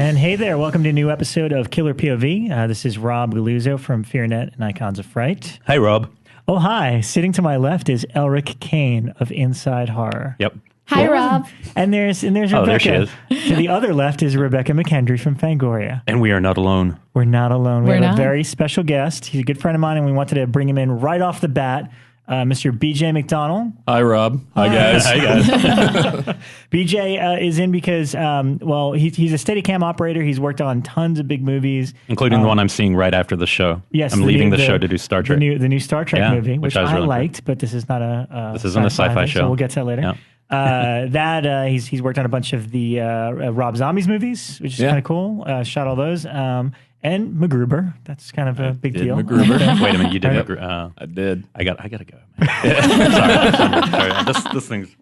And hey there, welcome to a new episode of Killer POV. This is Rob Galluzzo from FEARnet and Icons of Fright. Hi, Rob. Oh, hi. Sitting to my left is Elric Kane of Inside Horror. Yep. Hi, Rob. And there's Rebekah. Oh, there she is. To the other left is Rebekah McKendry from Fangoria. And we are not alone. We're not alone. We We're have not. a very special guest. He's a good friend of mine, and we wanted to bring him in right off the bat. Mr. BJ McDonnell. Hi, Rob. Hi, guys. Hi, guys. BJ is in because, he's a Steadicam operator. He's worked on tons of big movies. Including the one I'm seeing right after the show. Yes. I'm leaving the show to do Star Trek. The new Star Trek movie, which I was I really liked, but this is not a This isn't a sci-fi show. So we'll get to that later. Yeah. He's worked on a bunch of the Rob Zombies movies, which is kind of cool. Shot all those. And MacGruber. That's kind of a big deal. MacGruber. Wait a minute, you did MacGruber. I did. I gotta go. Man. sorry. This thing's...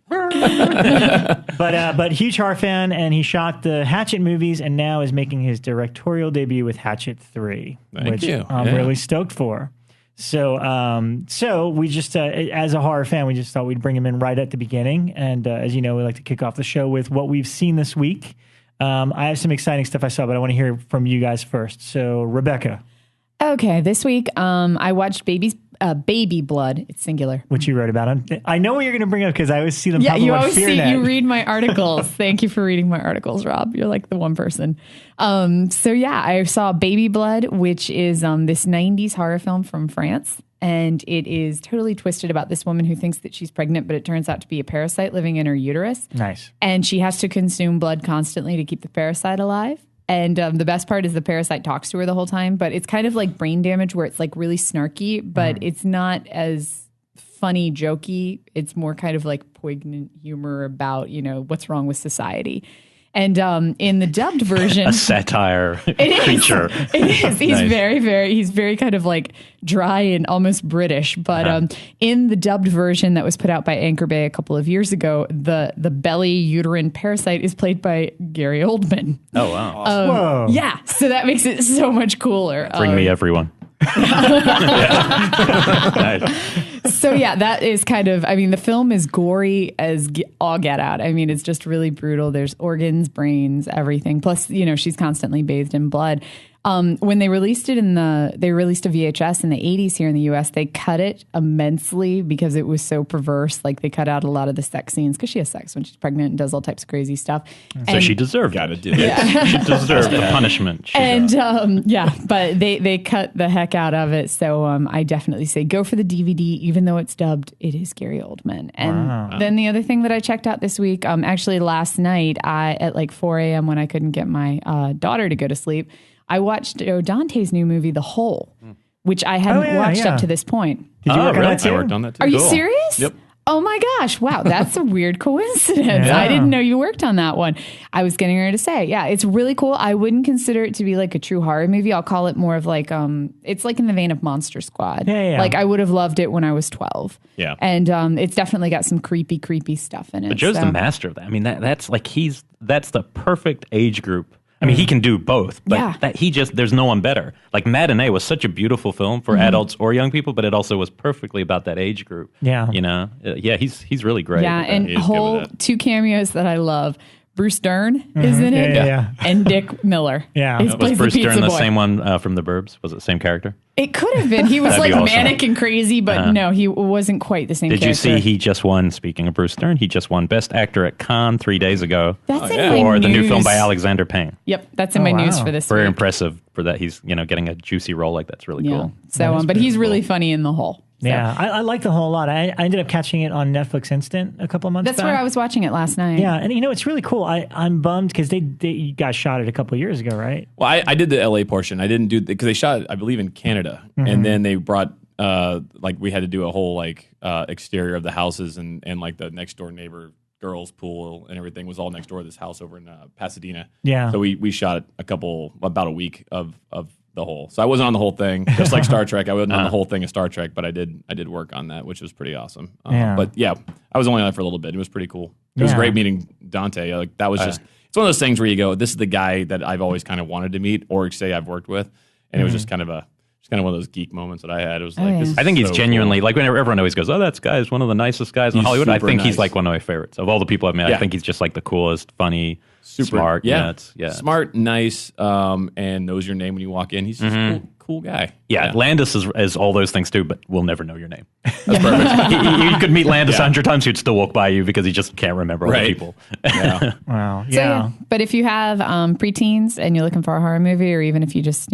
But huge horror fan, and he shot the Hatchet movies, and now is making his directorial debut with Hatchet III, which you. I'm really stoked for. So we just, as a horror fan, we just thought we'd bring him in right at the beginning. And as you know, we like to kick off the show with what we've seen this week. I have some exciting stuff I saw, but I want to hear from you guys first. So, Rebekah. Okay, this week I watched Baby Blood. It's singular. What you wrote about. I know what you're going to bring up because I always see them pop up you on always see. FEARnet. You read my articles. Thank you for reading my articles, Rob. You're like the one person. I saw Baby Blood, which is this 90s horror film from France. And it is totally twisted about this woman who thinks that she's pregnant, but it turns out to be a parasite living in her uterus. Nice. And she has to consume blood constantly to keep the parasite alive. And the best part is the parasite talks to her the whole time, but it's kind of like Brain Damage where it's like really snarky, but it's not as funny, jokey. It's more kind of like poignant humor about, what's wrong with society. And in the dubbed version, a satire creature. It is. He's very kind of like dry and almost British. But in the dubbed version that was put out by Anchor Bay a couple of years ago, the belly uterine parasite is played by Gary Oldman. Oh, wow. Awesome. Whoa. Yeah. So that makes it so much cooler. Bring me everyone. Nice. So yeah, that is kind of, the film is gory as all get out. It's just really brutal. There's organs, brains, everything. Plus, she's constantly bathed in blood. When they released it they released a VHS in the 80s here in the US, they cut it immensely because it was so perverse. Like they cut out a lot of the sex scenes because she has sex when she's pregnant and does all types of crazy stuff. So she deserved Gotta it. do it. Yeah. She deserved the punishment. But they cut the heck out of it. So I definitely say go for the DVD, even though it's dubbed. It is Gary Oldman. And then the other thing that I checked out this week, actually last night, at like 4 a.m. when I couldn't get my daughter to go to sleep, I watched Dante's new movie, The Hole, which I hadn't watched up to this point. Did you work on that too? I worked on that too. Are you serious? Yep. Oh my gosh. Wow. That's a weird coincidence. Yeah. I didn't know you worked on that one. I was getting ready to say, yeah, it's really cool. I wouldn't consider it to be like a true horror movie. I'll call it more of like, it's like in the vein of Monster Squad. Yeah. Like I would have loved it when I was 12. Yeah. And it's definitely got some creepy stuff in it. But Joe's the master of that. That's like that's the perfect age group. He can do both, but there's no one better. Like Matinee was such a beautiful film for adults or young people, but it also was perfectly about that age group. Yeah. He's really great. Yeah, and He's good whole with that. 2 cameos that I love. Bruce Dern is in it, Yeah. and Dick Miller. Yeah. He Was plays Bruce the pizza Dern the boy. same one from The Burbs? Was it the same character? It could have been. He was That'd like be awesome. manic and crazy, but no, he wasn't quite the same Did character. you see he just won, speaking of Bruce Dern, he just won Best Actor at Cannes 3 days ago That's in yeah. my for the new news. film by Alexander Payne. Yep, that's in Oh, my news wow. for this Very week. impressive for that. He's, getting a juicy role like that's really Yeah. cool. So, but he's really funny in The Hole. So. Yeah, I like The Hole a lot. I ended up catching it on Netflix Instant a couple of months That's back. where I was watching it last night. Yeah, and it's really cool. I'm bummed because you guys shot it a couple of years ago, right? Well, I did the LA portion. I didn't do because they shot it, I believe, in Canada, and then they brought we had to do a whole exterior of the houses and like the next door neighbor girls' pool and everything was all next door to this house over in Pasadena. Yeah. So we shot about a week of the whole. So I wasn't on the whole thing, just like Star Trek. I wasn't on the whole thing of Star Trek, but I did work on that, which was pretty awesome. Yeah. But yeah, I was only on it for a little bit. It was pretty cool. It was Yeah. great meeting Dante. Like that was just. It's one of those things where you go, this is the guy that I've always kind of wanted to meet or say I've worked with, and it was just kind of one of those geek moments that I had. It was like, this is I think he's so genuinely, cool. like whenever everyone always goes, that guy is one of the nicest guys in He's Hollywood. I super think he's nice. like one of my favorites. Of all the people I've met, I Yeah. think he's just like the coolest, funny, super smart. Yeah, smart, nice, and knows your name when you walk in. He's just a cool guy. Yeah, Landis is all those things too, but we'll never know your name. That's perfect. You could meet Landis 100 times, he'd still walk by you because he just can't remember other people. Yeah. Wow. So, yeah. But if you have preteens and you're looking for a horror movie, or even if you just,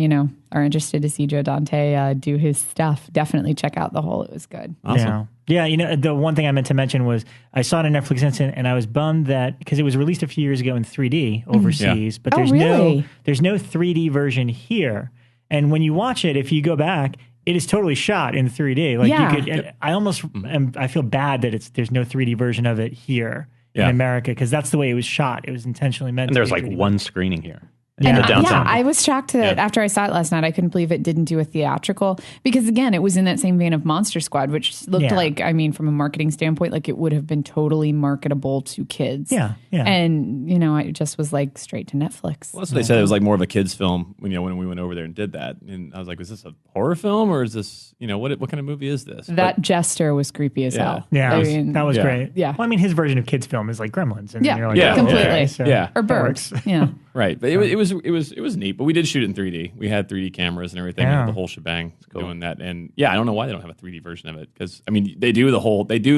are interested to see Joe Dante do his stuff, definitely check out The Hole. It was good. Awesome. Yeah, the one thing I meant to mention was I saw it on Netflix instant, and I was bummed that because it was released a few years ago in 3D overseas, but there's no 3D version here. And when you watch it, if you go back, it is totally shot in 3D. Like you could, I feel bad that there's no 3D version of it here in America, because that's the way it was shot. It was intentionally meant. And there's like one screening here. I was shocked that after I saw it last night, I couldn't believe it didn't do a theatrical, because again, it was in that same vein of Monster Squad, which looked like, from a marketing standpoint, like it would have been totally marketable to kids. Yeah. And, it just was like straight to Netflix. Well, that's what they said. It was like more of a kids film when we went over there and did that. And I was like, is this a horror film, or is this, what kind of movie is this? That jester was creepy as hell. Yeah, that was great. Yeah. Well, his version of kids film is like Gremlins. And you're like, completely. Okay, so or Birds. Yeah. Right. But it was neat, but we did shoot it in 3D. We had 3D cameras and everything, the whole shebang doing that. And I don't know why they don't have a 3D version of it, because they do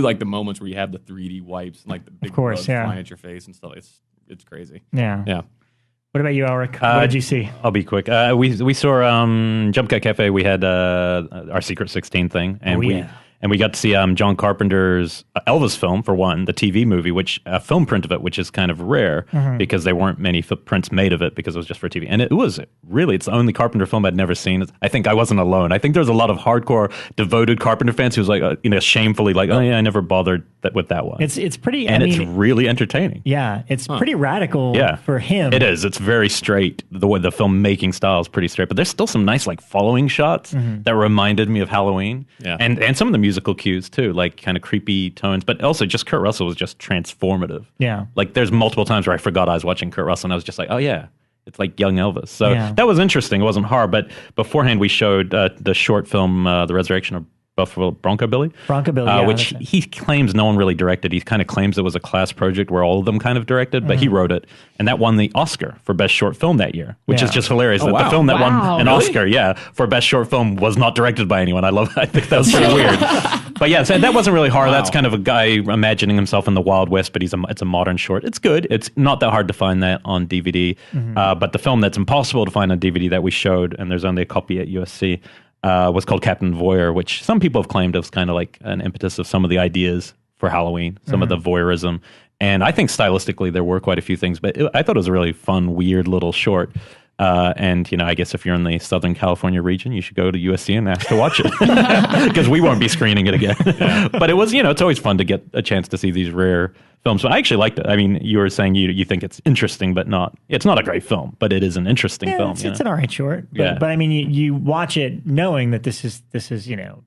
like the moments where you have the 3D wipes and like the big bugs flying at your face and stuff. It's crazy. Yeah. What about you, Elric? What did you see? I'll be quick. We saw Jumpcut Cafe. We had our Secret 16 thing, and we got to see John Carpenter's Elvis film, for one, the TV movie, which a film print of it, which is kind of rare because there weren't many prints made of it because it was just for TV. And it was it's the only Carpenter film I'd never seen. I think I wasn't alone. I think there's a lot of hardcore, devoted Carpenter fans who's like, shamefully like, oh yeah, I never bothered with that one. It's pretty, it's really entertaining. Yeah, it's pretty radical for him. It is. It's very straight. The way the filmmaking style is pretty straight, but there's still some nice like following shots that reminded me of Halloween. Yeah. And some of the musical cues too, like kind of creepy tones, but also just Kurt Russell was just transformative. Yeah. Like there's multiple times where I forgot I was watching Kurt Russell and I was just like, oh yeah, it's like young Elvis. So that was interesting. It wasn't hard, but beforehand we showed the short film, The Resurrection of Buffalo Bronco Billy, which he claims no one really directed. He kind of claims it was a class project where all of them kind of directed, but he wrote it, and that won the Oscar for Best Short Film that year, which is just hilarious. The film that won an Oscar, for Best Short Film was not directed by anyone. I think that was pretty weird. But so that wasn't really hard. That's kind of a guy imagining himself in the Wild West, but it's a modern short. It's good. It's not that hard to find that on DVD. But the film that's impossible to find on DVD that we showed, and there's only a copy at USC, was called Captain Voyeur, which some people have claimed was kind of like an impetus of some of the ideas for Halloween, some of the voyeurism. And I think stylistically there were quite a few things, but I thought it was a really fun, weird little short. And, I guess if you're in the Southern California region, you should go to USC and ask to watch it, because we won't be screening it again. But it was, it's always fun to get a chance to see these rare films. So I actually liked it. I mean, you were saying you think it's interesting, but it's not a great film, but it is an interesting film. It's an all right short. But I mean, you watch it knowing that this is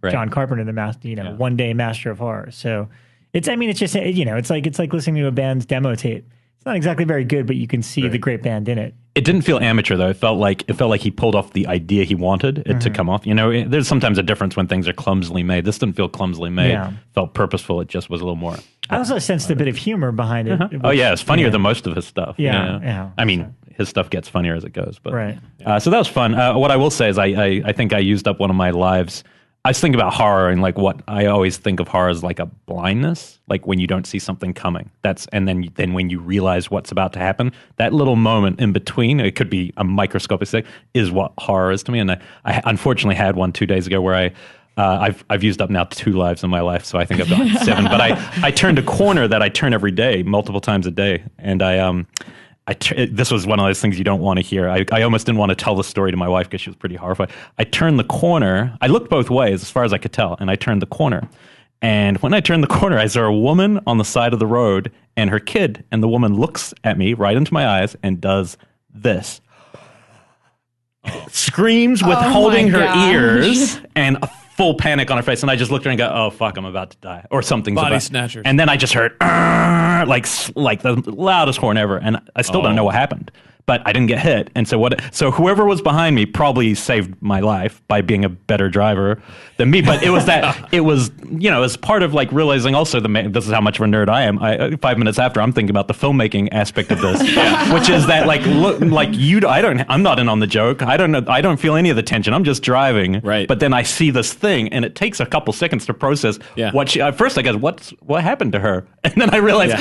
John Carpenter, the master, one day master of horror. So it's just, it's like listening to a band's demo tape. It's not exactly very good, but you can see the great band in it. It didn't feel amateur though. It felt like he pulled off the idea he wanted it to come off. There's sometimes a difference when things are clumsily made. This didn't feel clumsily made. Yeah. Felt purposeful. It just was a little more. I also sensed a bit of humor behind it. Oh yeah, it's funnier than most of his stuff. Yeah. I mean, his stuff gets funnier as it goes. But so that was fun. What I will say is I think I used up one of my lives. I was thinking about horror, and like what I always think of horror as like a blindness, like when you don't see something coming. And then when you realize what's about to happen, that little moment in between, it could be a microscopic thing, is what horror is to me. And I unfortunately had one 2 days ago where I've used up now 2 lives in my life, so I think I've done 7. But I turned a corner that I turn every day, multiple times a day, and this was one of those things you don't want to hear. I almost didn't want to tell the story to my wife because she was pretty horrified. I turned the corner. I looked both ways as far as I could tell, and I turned the corner. And when I turned the corner, I saw a woman on the side of the road and her kid, and the woman looks at me right into my eyes and does this. Screams withholding her ears and a full panic on her face, and I just looked at her and go, "Oh fuck, I'm about to die," or something. Body snatchers. And then I just heard like the loudest horn ever, and I still don't know what happened. but I didn't get hit. And so whoever was behind me probably saved my life by being a better driver than me. But it was as part of like realizing also this is how much of a nerd I am. 5 minutes after, I'm thinking about the filmmaking aspect of this, which is that I'm not in on the joke. I don't feel any of the tension. I'm just driving. Right. But then I see this thing, and it takes a couple seconds to process at first I guess, what happened to her? And then I realize,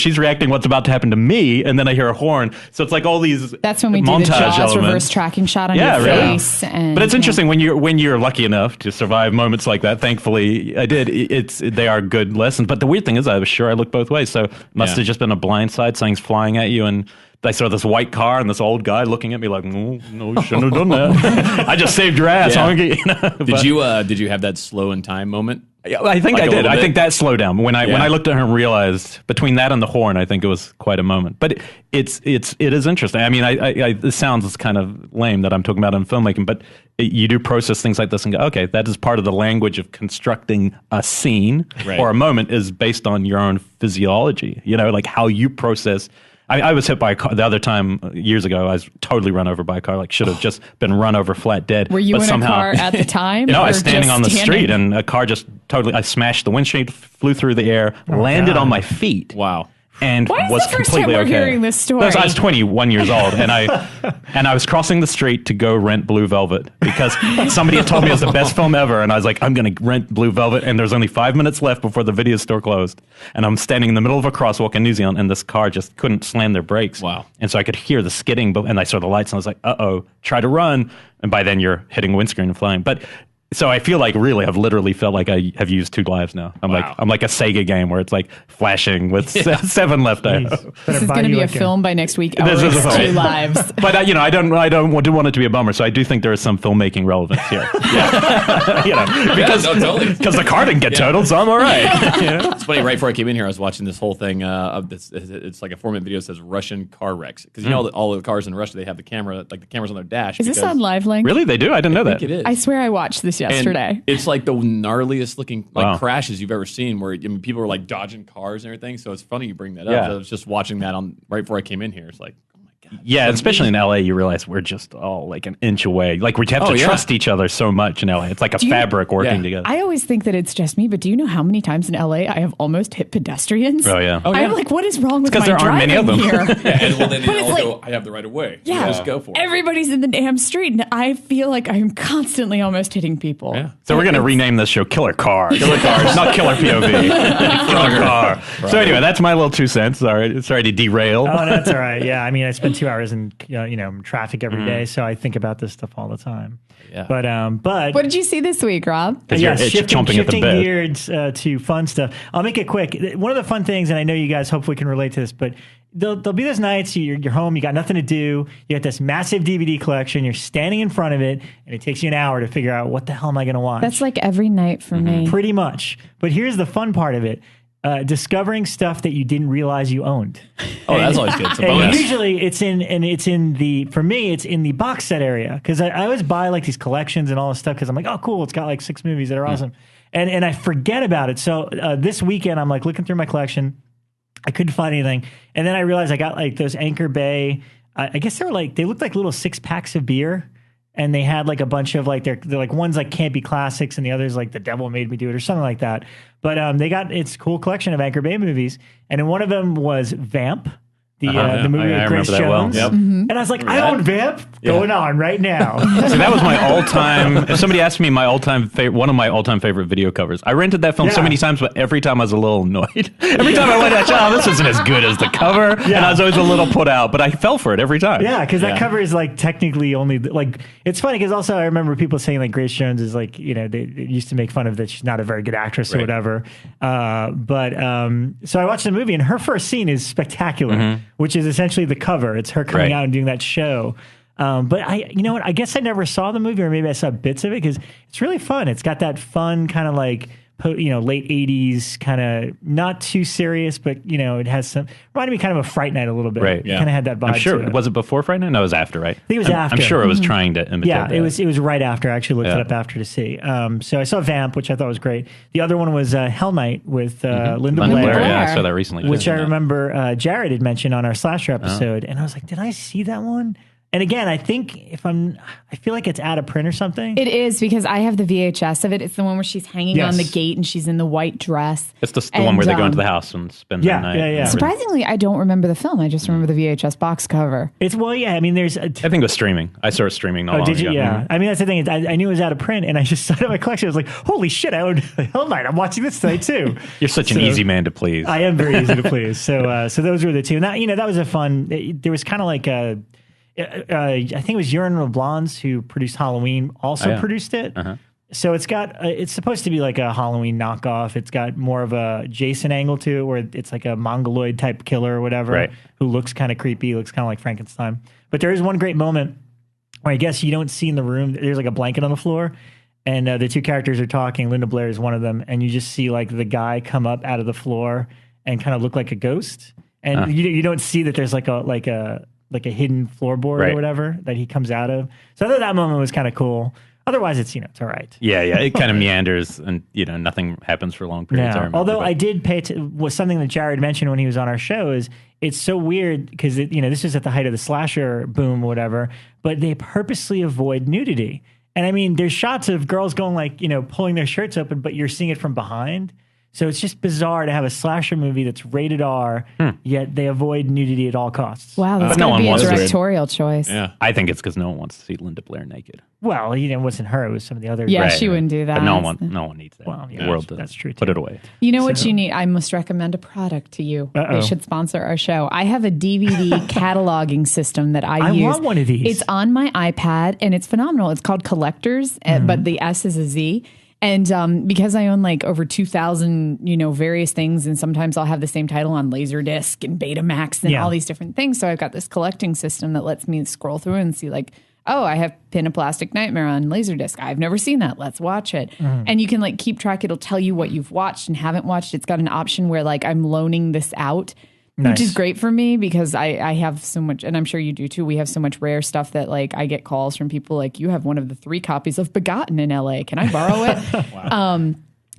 she's reacting what's about to happen to me, and then I hear a horn. So it's like all these That's when we do the Jaws reverse tracking shot on your face. And, but it's interesting when you're lucky enough to survive moments like that. Thankfully, I did. They are good lessons. But the weird thing is, I was sure I looked both ways. So it must have just been a blind side. Something's flying at you, and I saw this white car and this old guy looking at me like, no, you shouldn't have done that. I just saved your ass. Did you have that slow in time moment? I think I did. I think that slowed down when I looked at her and realized between that and the horn, I think it was quite a moment. But it is interesting. I mean, it sounds kind of lame that I'm talking about in filmmaking, but you do process things like this and go, okay, that is part of the language of constructing a scene or a moment is based on your own physiology. Like how you process. I was hit by a car the other time years ago. I was totally run over by a car. Like should have just been run over flat dead. Were you in a car at the time? No, I was standing on the street, and a car just totally. I smashed the windshield, flew through the air, landed on my feet. Wow. And Why was is the first completely time we're okay. hearing this story? I was 21 years old, and I was crossing the street to go rent Blue Velvet because somebody had told me it was the best film ever, and I was like, I'm going to rent Blue Velvet, and there's only 5 minutes left before the video store closed, and I'm standing in the middle of a crosswalk in New Zealand, and this car just couldn't slam their brakes. Wow. And so I could hear the skidding, and I saw the lights, and I was like, uh-oh, try to run, and by then you're hitting windscreen and flying. But so I feel like really I've literally felt like I have used 2 lives now. I'm like a Sega game where it's like flashing with 7 left. This is going to be a film by next week. This is a film. 2 lives. But I don't want it to be a bummer. So I do think there is some filmmaking relevance here. Because the car didn't get totaled, so I'm all right. It's funny. Right before I came in here, I was watching this whole thing of this. It's like a 4-minute video that says Russian car wrecks because all the cars in Russia they have the cameras on their dash. Is this on Live Link? Really, they do? I didn't know that. It is. I swear I watched this yesterday. And it's like the gnarliest looking crashes you've ever seen where people were like dodging cars and everything. So it's funny you bring that up. I was just watching that right before I came in here. It's like, oh my God. Yeah, especially in LA, you realize we're just all like an inch away. Like we have to trust each other so much in LA. It's like a fabric working together. I always think that it's just me, but do you know how many times in LA I have almost hit pedestrians? Oh yeah. I'm like, what is wrong with my driving? Because there aren't many of them. Here? And then they all go, I have the right of way. Yeah. Just go for it. Everybody's in the damn street, and I feel like I'm constantly almost hitting people. Yeah. So we're going to rename this show Killer Cars. Killer Cars, not Killer POV. Killer Car. Right. So anyway, that's my little 2 cents. Sorry to derail. Oh, that's all right. Yeah, I mean, I spend 2 hours in traffic every day, so I think about this stuff all the time. Yeah. But what did you see this week, Rob? Shifting gears to fun stuff. I'll make it quick. One of the fun things, and I know you guys hopefully can relate to this, but there'll be those nights you're home, you got nothing to do, you got this massive DVD collection, you're standing in front of it, and it takes you an hour to figure out what the hell am I going to watch. That's like every night for me. Pretty much. But here's the fun part of it. Discovering stuff that you didn't realize you owned. That's always good. It's a and bonus. usually it's in the box set area because I always buy like these collections and all this stuff because I'm like, oh cool, it's got like 6 movies that are awesome, and I forget about it. So this weekend I'm like looking through my collection, I couldn't find anything, and then I realized I got like those Anchor Bay. I guess they looked like little 6-packs of beer. And they had like a bunch of like they're like one's like campy classics and the other's like The Devil Made Me Do It or something like that. But they got it's a cool collection of Anchor Bay movies, and one of them was Vamp, the movie with Grace Jones. Well. Yep. And I was like, I own Vamp. Going on right now. So that was my all-time. If somebody asked me my all-time one of my all-time favorite video covers, I rented that film so many times, but every time I was a little annoyed. Every time I went, this isn't as good as the cover, and I was always a little put out. But I fell for it every time. Yeah, because that cover is like technically only like it's funny because also I remember people saying like Grace Jones is like they used to make fun of that she's not a very good actress or whatever. So I watched the movie and her first scene is spectacular, which is essentially the cover. It's her coming out and doing that show. But I guess I never saw the movie, or maybe I saw bits of it because it's really fun. It's got that fun kind of like late 80s, kind of not too serious, but it has some, reminded me kind of a Fright Night a little bit. Right. Kind of had that vibe. I'm sure. To it. Was it before Fright Night? No, it was after, right? I think it was after. I'm sure it was trying to imitate that. It was right after. I actually looked it up after to see. So I saw Vamp, which I thought was great. The other one was Hell Night with Linda Blair. Yeah, I saw that recently. Which I remember Jared had mentioned on our Slasher episode. And I was like, did I see that one? And again, I think I feel like it's out of print or something. It is, because I have the VHS of it. It's the one where she's hanging on the gate and she's in the white dress. It's the one where they go into the house and spend the night. Yeah. Surprisingly, I don't remember the film. I just remember the VHS box cover. I mean, I think it was streaming. I saw it streaming not long did you? ago. Yeah. I mean, that's the thing. I knew it was out of print, and I just saw it in my collection. I was like, holy shit, I own Hell Night. I'm watching this tonight, too. You're such an easy man to please. I am very easy to please. So those were the two. And that was a fun, there was kind of like I think it was Urinal Blondes who produced Halloween also produced it. Uh-huh. So it's supposed to be like a Halloween knockoff. It's got more of a Jason angle to it, where it's like a mongoloid type killer or whatever, who looks kind of creepy, looks kind of like Frankenstein. But there is one great moment where I guess you don't see in the room, there's like a blanket on the floor, and the two characters are talking. Linda Blair is one of them, and you just see like the guy come up out of the floor and kind of look like a ghost. And you don't see that there's like a hidden floorboard or whatever that he comes out of. So I thought that moment was kind of cool. Otherwise, it's it's all right. Yeah. It kind of meanders, and nothing happens for long periods. Yeah. Although I did was something that Jared mentioned when he was on our show is it's so weird because this is at the height of the slasher boom or whatever, but they purposely avoid nudity. And I mean, there's shots of girls going like pulling their shirts open, but you're seeing it from behind. So it's just bizarre to have a slasher movie that's rated R, yet they avoid nudity at all costs. Wow, that's going to be a directorial choice. Yeah, I think it's because no one wants to see Linda Blair naked. Well, it wasn't her; it was some of the other. Yeah, she wouldn't do that. But no one needs that. Well, the world that's true. Put it away. You know what you need? I must recommend a product to you. They should sponsor our show. I have a DVD cataloging system that I use. I want one of these. It's on my iPad and it's phenomenal. It's called Collectors, but the S is a Z. And because I own like over 2,000, various things, and sometimes I'll have the same title on Laserdisc and Betamax and all these different things. So I've got this collecting system that lets me scroll through and see like, oh, I have Pin a Plastic Nightmare on Laserdisc. I've never seen that. Let's watch it. And you can like keep track. It'll tell you what you've watched and haven't watched. It's got an option where like I'm loaning this out. Nice. Which is great for me because I have so much, and I'm sure you do too. We have so much rare stuff that like I get calls from people like, you have one of the 3 copies of Begotten in LA. Can I borrow it? Wow.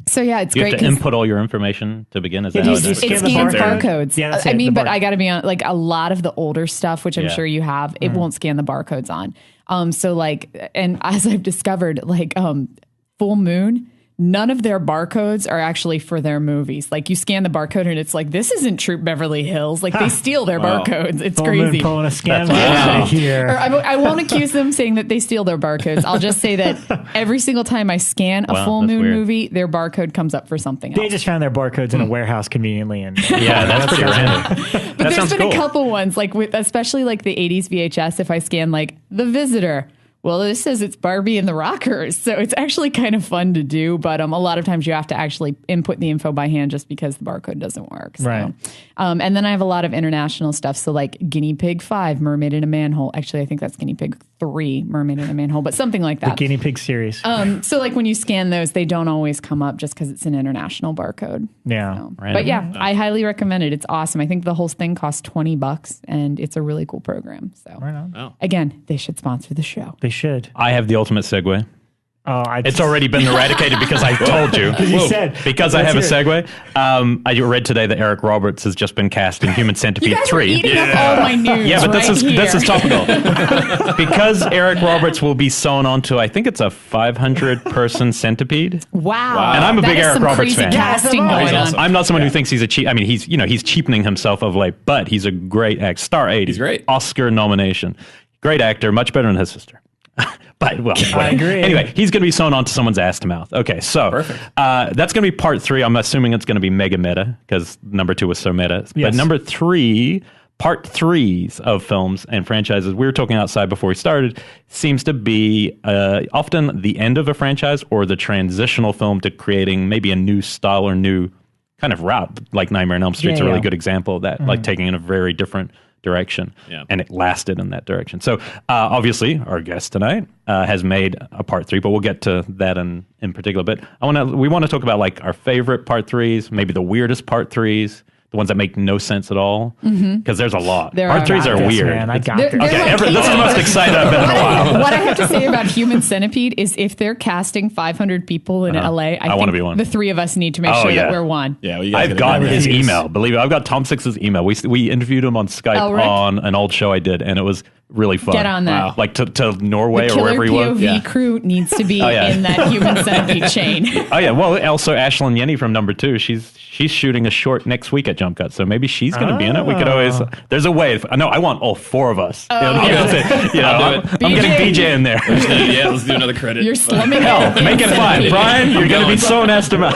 So yeah, it's you great. You have to input all your information to begin. Is that how it scans barcodes. Yeah, I mean, but I got to be on like a lot of the older stuff, which I'm sure you have. It won't scan the barcodes on. So like, and as I've discovered, like Full Moon. None of their barcodes are actually for their movies. Like you scan the barcode and it's like, this isn't Troop Beverly Hills. Like they steal their barcodes. It's crazy. Pulling a scam here. Or I won't accuse them saying that they steal their barcodes. I'll just say that every single time I scan a Full Moon movie, their barcode comes up for something else. They just found their barcodes in a warehouse conveniently. And yeah, that's pretty random. But there's been a couple ones, like especially like the 80s VHS, if I scan like The Visitor. Well, this says it's Barbie and the Rockers, so it's actually kind of fun to do, but a lot of times you have to actually input the info by hand just because the barcode doesn't work. So. Right. And then I have a lot of international stuff, so like Guinea Pig 5, Mermaid in a Manhole. Actually, I think that's Guinea Pig 3, Mermaid in a Manhole, but something like that. The Guinea Pig series. So like when you scan those, they don't always come up just because it's an international barcode. Yeah. So. But yeah, I highly recommend it. It's awesome. I think the whole thing costs $20, and it's a really cool program. So again, they should sponsor the show. They should. I have the ultimate segue. Oh, it's already been eradicated because I told you. Because I have a segue. I read today that Eric Roberts has just been cast in Human Centipede 3. Eating up all my news. Yeah, but this is topical. Because Eric Roberts will be sewn onto, I think it's a 500-person centipede. Wow. And I'm a big Eric Roberts fan. Casting going on. I'm not someone who thinks he's a cheap. I mean, he's cheapening himself of late, but he's a great actor. Star 80. He's great. Oscar nomination. Great actor, much better than his sister. But, well, I agree. Anyway, he's going to be sewn onto someone's ass to mouth. Okay, so that's going to be part 3. I'm assuming it's going to be mega meta because number 2 was so meta. Yes. But number 3, part 3s of films and franchises, we were talking outside before we started, seems to be often the end of a franchise or the transitional film to creating maybe a new style or new kind of route. Like Nightmare on Elm Street's a really good example of that, like taking in a very different direction, and it lasted in that direction. So obviously, our guest tonight has made a part 3, but we'll get to that in particular. But we want to talk about like our favorite part 3s, maybe the weirdest part 3s. The ones that make no sense at all, because there's a lot. Part 3s are weird. Man, I got this. Okay, this is the most excited I've been in a while. What I have to say about Human Centipede is if they're casting 500 people in LA, I want to think be one. The 3 of us need to make sure that we're one. Yeah, well, I've got his email. Believe it, I've got Tom Six's email. We interviewed him on Skype Elric? on an old show I did, and it was really fun. Get on that. Wow. Like to Norway The or wherever he Killer was. POV crew needs to be in that Human Centipede chain. Oh yeah. Well, also Ashlyn Yenny from Number 2. She's shooting a short next week at Jumpcut, so maybe she's going to be in it. We could always. There's a way. I want all 4 of us. I'm getting BJ in there. Let's do another credit. You're slumming Hell, make it 5. Brian, you're going to be so nasty about.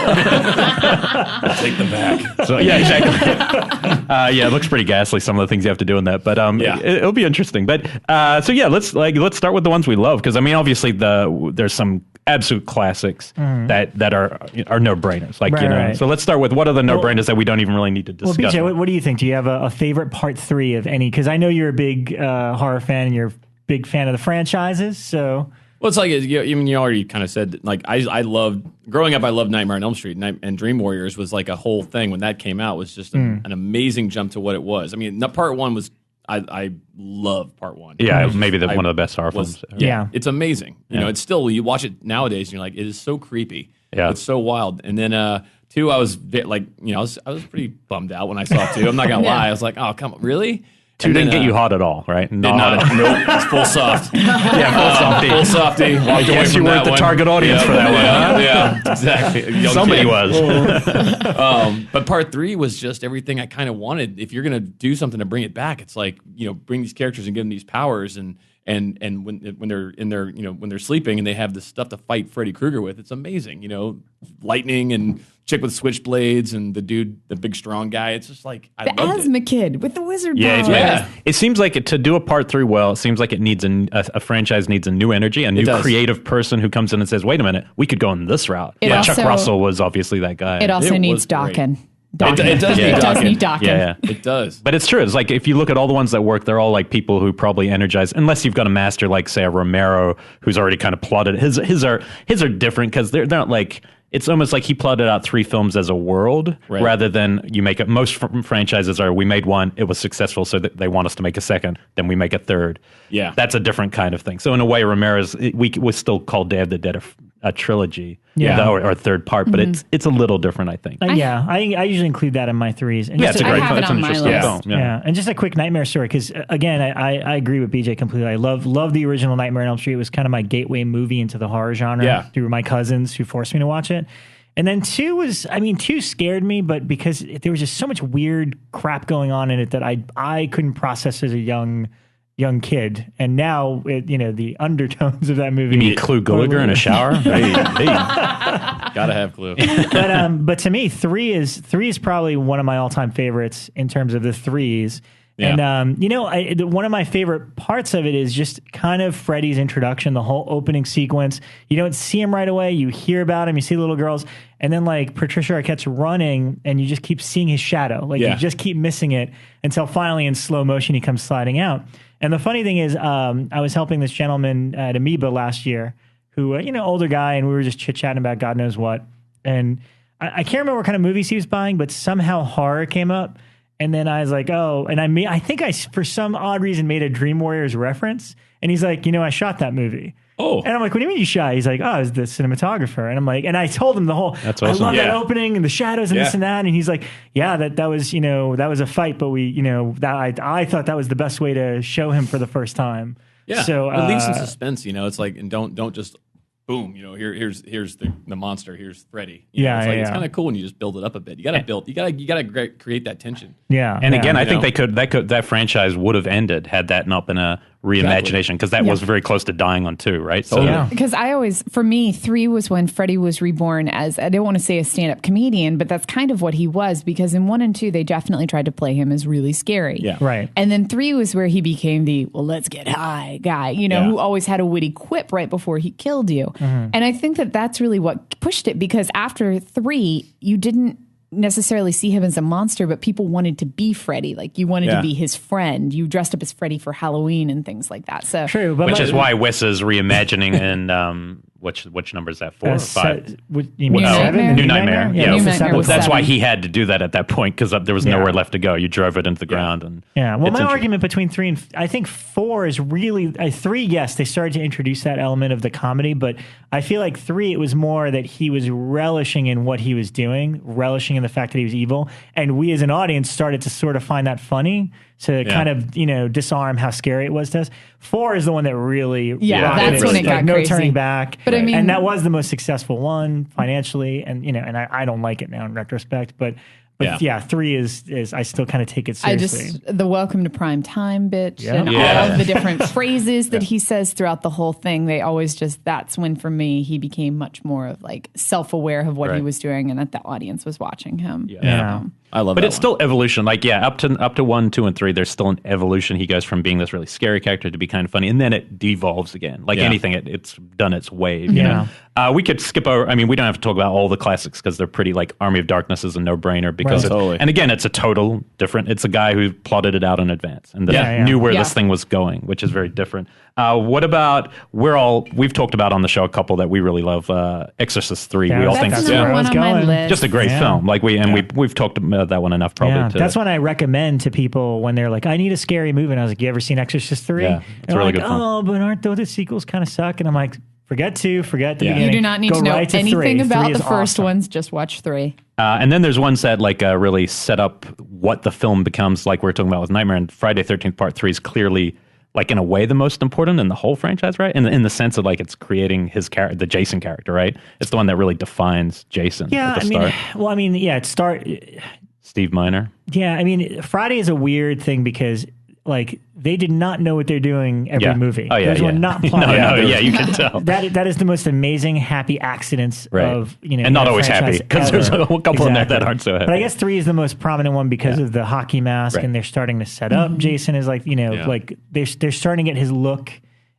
Take them back. So yeah, exactly. It looks pretty ghastly, some of the things you have to do in that, but it'll be interesting. But let's start with the ones we love, because I mean, obviously there's some absolute classics that are no brainers, right. So let's start with what are the no brainers that we don't even really need to discuss. Well, BJ, what do you think? Do you have a favorite part 3 of any? Because I know you're a big horror fan and you're a big fan of the franchises. So, well, it's like you already kind of said. Like I loved growing up. I loved Nightmare on Elm Street, and Dream Warriors was like a whole thing when that came out. Was just an amazing jump to what it was. I mean, part 1 was. I love part 1. Yeah, maybe one of the best horror films. Yeah, it's amazing. You know, it's still you watch it nowadays and you're like, it is so creepy. Yeah, it's so wild. And then 2, I was like, I was pretty bummed out when I saw 2. I'm not gonna lie. I was like, oh come on, really? 2 didn't get you hot at all, right? Nope, it's full soft. Full softy. Full softy. I guess you weren't the target audience for that one. Yeah, exactly. Somebody was. But part 3 was just everything I kind of wanted. If you're gonna do something to bring it back, it's like bring these characters and give them these powers, and when they're in their when they're sleeping and they have this stuff to fight Freddy Krueger with, it's amazing. Lightning and chick with switchblades and the big strong guy. It's just like I the loved asthma it. kid with the wizard powers. Yeah. It seems like to do a part 3 well, it seems like it needs a franchise needs a new energy, a new creative person who comes in and says, "Wait a minute, we could go in this route." Chuck Russell was obviously that guy. It also needs Dokken. It does need Dokken. Yeah, it does. But it's true. It's like if you look at all the ones that work, they're all like people who probably energize. Unless you've got a master like say a Romero who's already kind of plotted. His are different because they're not like. It's almost like he plotted out 3 films as a world rather than you make it. Most franchises are, we made 1, it was successful, so that they want us to make a 2nd, then we make a 3rd. Yeah. That's a different kind of thing. So in a way, Romero's, we still call Day of the Dead a trilogy or a 3rd part, but it's a little different, I think. I usually include that in my 3s. And it's a great film. It's an interesting film. Yeah. And just a quick Nightmare story, because again, I agree with BJ completely. I love the original Nightmare on Elm Street. It was kind of my gateway movie into the horror genre through my cousins who forced me to watch it. And then 2 scared me, but because there was just so much weird crap going on in it that I couldn't process as a young kid. And now, the undertones of that movie. You mean Clue Gulliger in a shower? hey. Gotta have Clue. But to me, 3 is probably one of my all-time favorites in terms of the 3s. Yeah. And, one of my favorite parts of it is just kind of Freddy's introduction, the whole opening sequence. You don't see him right away. You hear about him. You see the little girls. And then, like, Patricia Arquette's running, and you just keep seeing his shadow. Like, you just keep missing it until finally in slow motion he comes sliding out. And the funny thing is, I was helping this gentleman at Amoeba last year who, older guy, and we were just chit-chatting about God knows what. And I can't remember what kind of movies he was buying, but somehow horror came up. And then I was like, oh, and I think I, for some odd reason, made a Dream Warriors reference. And he's like, I shot that movie. Oh. And I'm like, what do you mean you shot? He's like, oh, I was the cinematographer. And I'm like, and I told him the whole, That's awesome. I love that opening and the shadows and this and that. And he's like, yeah, that was, that was a fight, but we, that I thought that was the best way to show him for the first time. Yeah. So it leaves some suspense, it's like, and don't just boom, here's the monster, here's Freddy. It's kind of cool when you just build it up a bit. You gotta create that tension. Yeah. And again, I think that franchise would have ended had that not been a reimagination, because that was very close to dying on 2, right? So because for me, 3 was when Freddy was reborn as, I don't want to say a stand-up comedian, but that's kind of what he was, because in 1 and 2 they definitely tried to play him as really scary. Yeah. Right. And then 3 was where he became the let's get high guy, who always had a witty quip right before he killed you. Mm-hmm. And I think that that's really what pushed it, because after 3 you didn't necessarily see him as a monster, but people wanted to be Freddy. Like you wanted to be his friend. You dressed up as Freddy for Halloween and things like that. So true, but which is why Wes is reimagining in which number is that, 4 or 5? You mean Nightmare? New Nightmare. Yeah, New Nightmare was that's why 7. he had to do that at that point because there was nowhere left to go. You drove it into the ground, and well, my argument between 3 and I think 4 is really 3. Yes, they started to introduce that element of the comedy, but I feel like 3, it was more that he was relishing in what he was doing, relishing in the fact that he was evil, and we as an audience started to sort of find that funny. To kind of, disarm how scary it was to us. 4 is the one that really... that's when it got no crazy. turning back. But I mean... And that was the most successful one financially. And, and I don't like it now in retrospect. But 3 is I still kind of take it seriously. The welcome to prime time bitch and all of the different phrases that he says throughout the whole thing. They always that's when for me, he became much more of like self-aware of what he was doing and that the audience was watching him. I love but that it's still evolution. Like, up to 1, 2, and 3, there's still an evolution. He goes from being this really scary character to be kind of funny, and then it devolves again. Like anything, it's done its wave. You know? We could skip over. I mean, we don't have to talk about all the classics because they're pretty. Like Army of Darkness is a no-brainer because, and again, it's a total different. It's a guy who plotted it out in advance and knew where this thing was going, which is very different. What about we've talked about on the show a couple that we really love. Exorcist 3. We all think that's another one on my list. Just a great film. Like we've talked about that one enough probably. That's one I recommend to people when they're like, I need a scary movie. And I was like, you ever seen Exorcist 3? Yeah, it's really good fun. Oh, but aren't the sequels kind of suck? And I'm like, forget the beginning. You do not need Go to know right to anything 3. about 3 the is first awesome. ones. Just watch 3. And then there's ones that really set up what the film becomes, like we're talking about with Nightmare, and Friday 13th Part 3 is clearly, like, in a way the most important in the whole franchise, right? In the sense of, like, it's creating his character, the Jason character, right? It's the one that really defines Jason at the start. Steve Miner. Yeah, I mean, Friday is a weird thing because, like, they did not know what they're doing every movie. Oh, yeah, Those were not plotted. You can tell. That is the most amazing happy accidents of, and not always happy, because there's a couple in there that aren't so happy. But I guess 3 is the most prominent one because of the hockey mask, and they're starting to set up Jason is like, like they're starting to get his look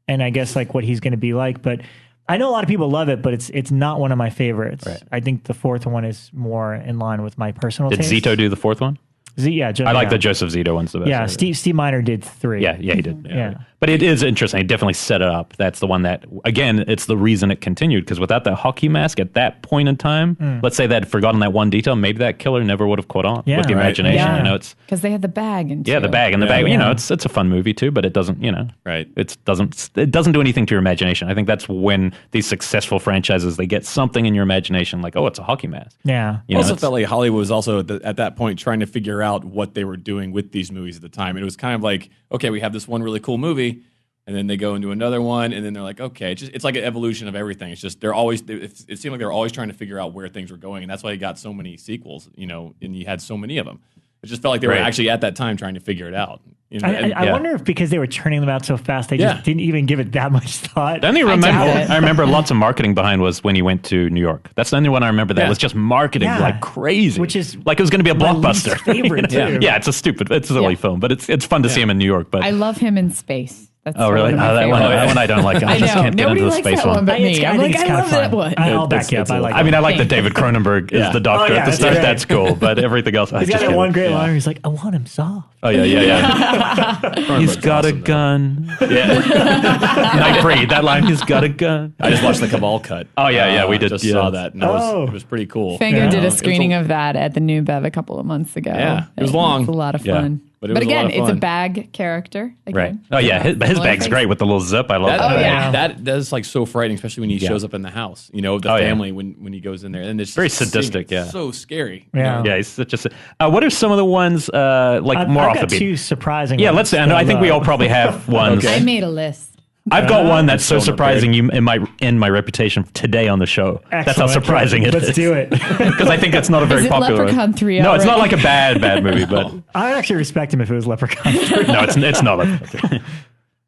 and I guess like what he's going to be like. But I know a lot of people love it, but it's not one of my favorites. Right. I think the 4th one is more in line with my personal taste. Did Zito do the 4th one? I like the Joseph Zito one's the best. Yeah, Steve Miner did 3. Yeah, he did. Yeah. But it is interesting. It definitely set it up. That's the one that, again, it's the reason it continued. Because without that hockey mask at that point in time, let's say they had forgotten that one detail, maybe that killer never would have caught on with the imagination. Yeah. It's because they had the bag and the bag and the bag. It's a fun movie too, but it doesn't. It doesn't do anything to your imagination. I think that's when these successful franchises they get something in your imagination, like it's a hockey mask. Yeah. I also felt like Hollywood was also at that point trying to figure out what they were doing with these movies at the time. And it was kind of like, okay, we have this one really cool movie, and then they go into another one, and then they're like, okay, it's like an evolution of everything. It's just it seemed like they're always trying to figure out where things were going, and that's why you got so many sequels, and you had so many of them. It just felt like they were actually at that time trying to figure it out. I wonder if because they were turning them out so fast, they just didn't even give it that much thought. I remember lots of marketing behind was when he went to New York. That's the only one I remember that was just marketing like crazy. Which is like it was going to be a blockbuster. Favorite too. Yeah, it's a silly film, but it's fun to see him in New York. But I love him in space. That's really? That one I don't like. I just can't get into the space one. But me. I love that one. I'll back you up. I like. I mean, I like that David Cronenberg is the doctor at the start. That's cool. But everything else, he's got that one great line. He's like, I want him soft. Oh yeah. He's got a gun. Yeah. Nightbreed. That line. He's got a gun. I just watched the Cabal cut. Oh yeah. We did. Just saw that. And it was pretty cool. Fango did a screening of that at the New Bev a couple of months ago. Yeah, it was long. It's a lot of fun. But again, it's a bag character. Right. Oh, yeah. His bag's great with the little zip. I love that. That is like so frightening, especially when he shows up in the house, the family when he goes in there. And it's very sadistic, so scary. Yeah. Yeah, he's such a... what are some of the ones more off the beat? Two surprising ones. Let's... I think we all probably have ones. I made a list. I've got one that's so surprising you might end my reputation today on the show. Excellent. That's how surprising it is. Let's do it. Because I think it's not a very popular one. Leprechaun 3 No, already? it's not like a bad movie, but... I would actually respect him if it was Leprechaun 3. No, it's not Leprechaun 3.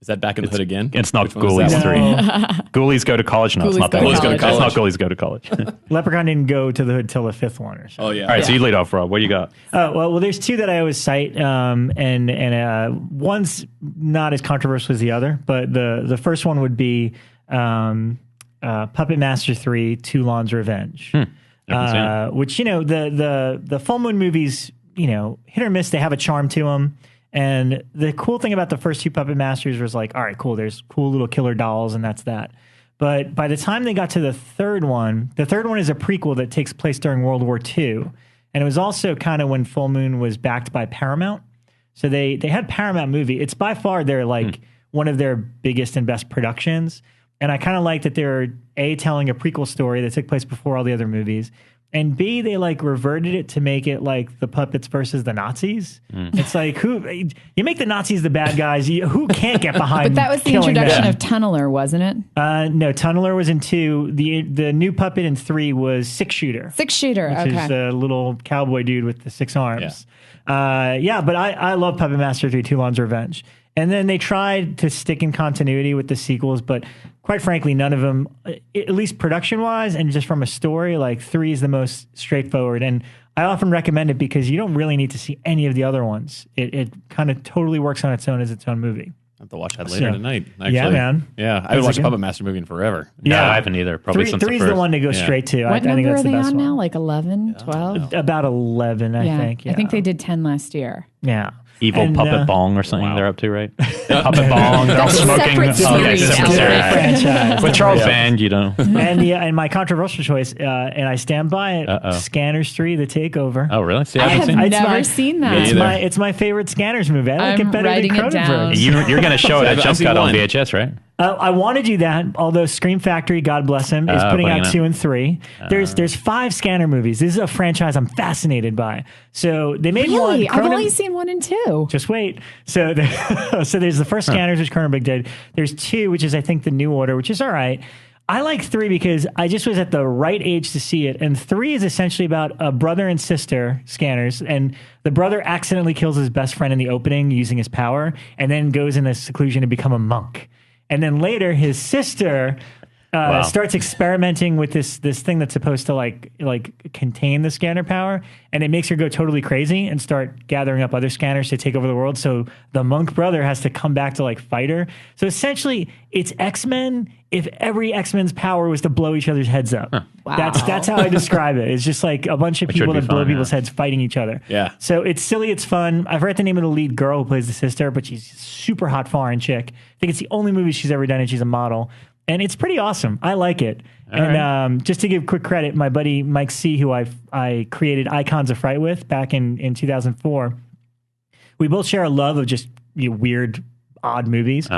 Is that Back in the Hood again? It's not Ghoulies 3. Ghoulies Go to College? No, it's not that. Ghoulies Go to College. It's not Ghoulies Go to College. Leprechaun didn't go to the hood till the 5th one or so. Oh, yeah. All right, so you lead off, Rob. What do you got? Well, there's two that I always cite, and one's not as controversial as the other, but the first one would be Puppet Master 3, Toulon's Revenge. which, the full moon movies, hit or miss, they have a charm to them. And the cool thing about the first two Puppet Masters was like, all right, cool, there's cool little killer dolls and that's that. But by the time they got to the third one is a prequel that takes place during World War II. And it was also kind of when Full Moon was backed by Paramount. So they had Paramount movie. It's by far one of their biggest and best productions. And I kind of like that they're A, telling a prequel story that took place before all the other movies. And B, they reverted it to make it like the puppets versus the Nazis. It's like, you make the Nazis the bad guys. Who can't get behind? But that was the introduction of Tunneler, wasn't it? No, Tunneler was in 2. The new puppet in 3 was Six Shooter. Six Shooter, which is a little cowboy dude with the 6 arms. Yeah, but I love Puppet Master 3, Toulon's Revenge. And then they tried to stick in continuity with the sequels, but quite frankly, none of them, at least production-wise and just from a story, 3 is the most straightforward. And I often recommend it because you don't really need to see any of the other ones. It kind of totally works on its own as its own movie. I have to watch that later tonight, actually. Yeah, man. Yeah, I haven't watched a Puppet Master movie in forever. No, I haven't either. Probably since the 3's first. the one to go straight to. What I think number that's are the they best on one. now? Like 11, 12? About 11, I think. Yeah. I think they did 10 last year. Yeah. Evil Puppet Bong or something they're up to, right? Puppet Bong. They're all smoking. Separate series. Franchise. With Charles Band, And my controversial choice, and I stand by it, Scanners 3, The Takeover. Oh, really? See, I have seen it. never seen that. It's my favorite Scanners movie. I like it better than Cronenberg. You're going to show it at Jumpcut on VHS, right? I want to do that, although Scream Factory, God bless him, is putting out 2 and 3. There's 5 Scanner movies. This is a franchise I'm fascinated by. So they made one. Really? I've only seen 1 and 2. Just wait. So there's the first Scanners, which Cronenberg did. There's 2, which is, I think, The New Order, which is all right. I like 3 because I just was at the right age to see it. And 3 is essentially about a brother and sister, Scanners, and the brother accidentally kills his best friend in the opening using his power and then goes into seclusion to become a monk. And then later, his sister starts experimenting with this thing that's supposed to like contain the scanner power, and it makes her go totally crazy and start gathering up other scanners to take over the world. So the monk brother has to come back to fight her. So essentially, it's X-Men if every X-Men's power was to blow each other's heads up. Huh. Wow. That's how I describe it. It's just like a bunch of people that blow people's heads fighting each other. Yeah. So it's silly, it's fun. I've heard the name of the lead girl who plays the sister, but she's a super hot foreign chick. I think it's the only movie she's ever done, and she's a model. And it's pretty awesome. I like it. All right. Just to give quick credit, my buddy Mike C., who I created Icons of Fright with back in 2004, we both share a love of just weird, odd movies.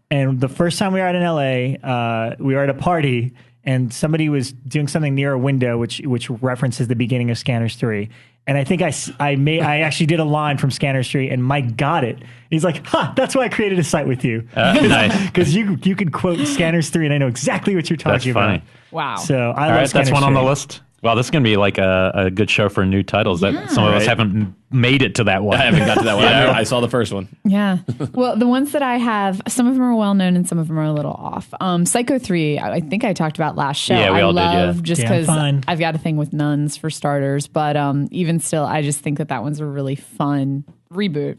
And the first time we were out in LA, we were at a party, and somebody was doing something near a window, which references the beginning of Scanners 3. And I think I actually did a line from Scanners 3, and Mike got it. He's like, that's why I created a site with you. Nice. Because you could quote Scanners 3, and I know exactly what you're talking about. Wow. So I love love Scanners that's one 3. on the list. Wow, this is going to be like a good show for new titles that some of us haven't made it to that one. I haven't got to that one. I saw the first one. Yeah. Well, the ones that I have, some of them are well known and some of them are a little off. Psycho 3, I think I talked about last show. Yeah, we all did, just because I've got a thing with nuns for starters. But even still, I just think that one's a really fun reboot.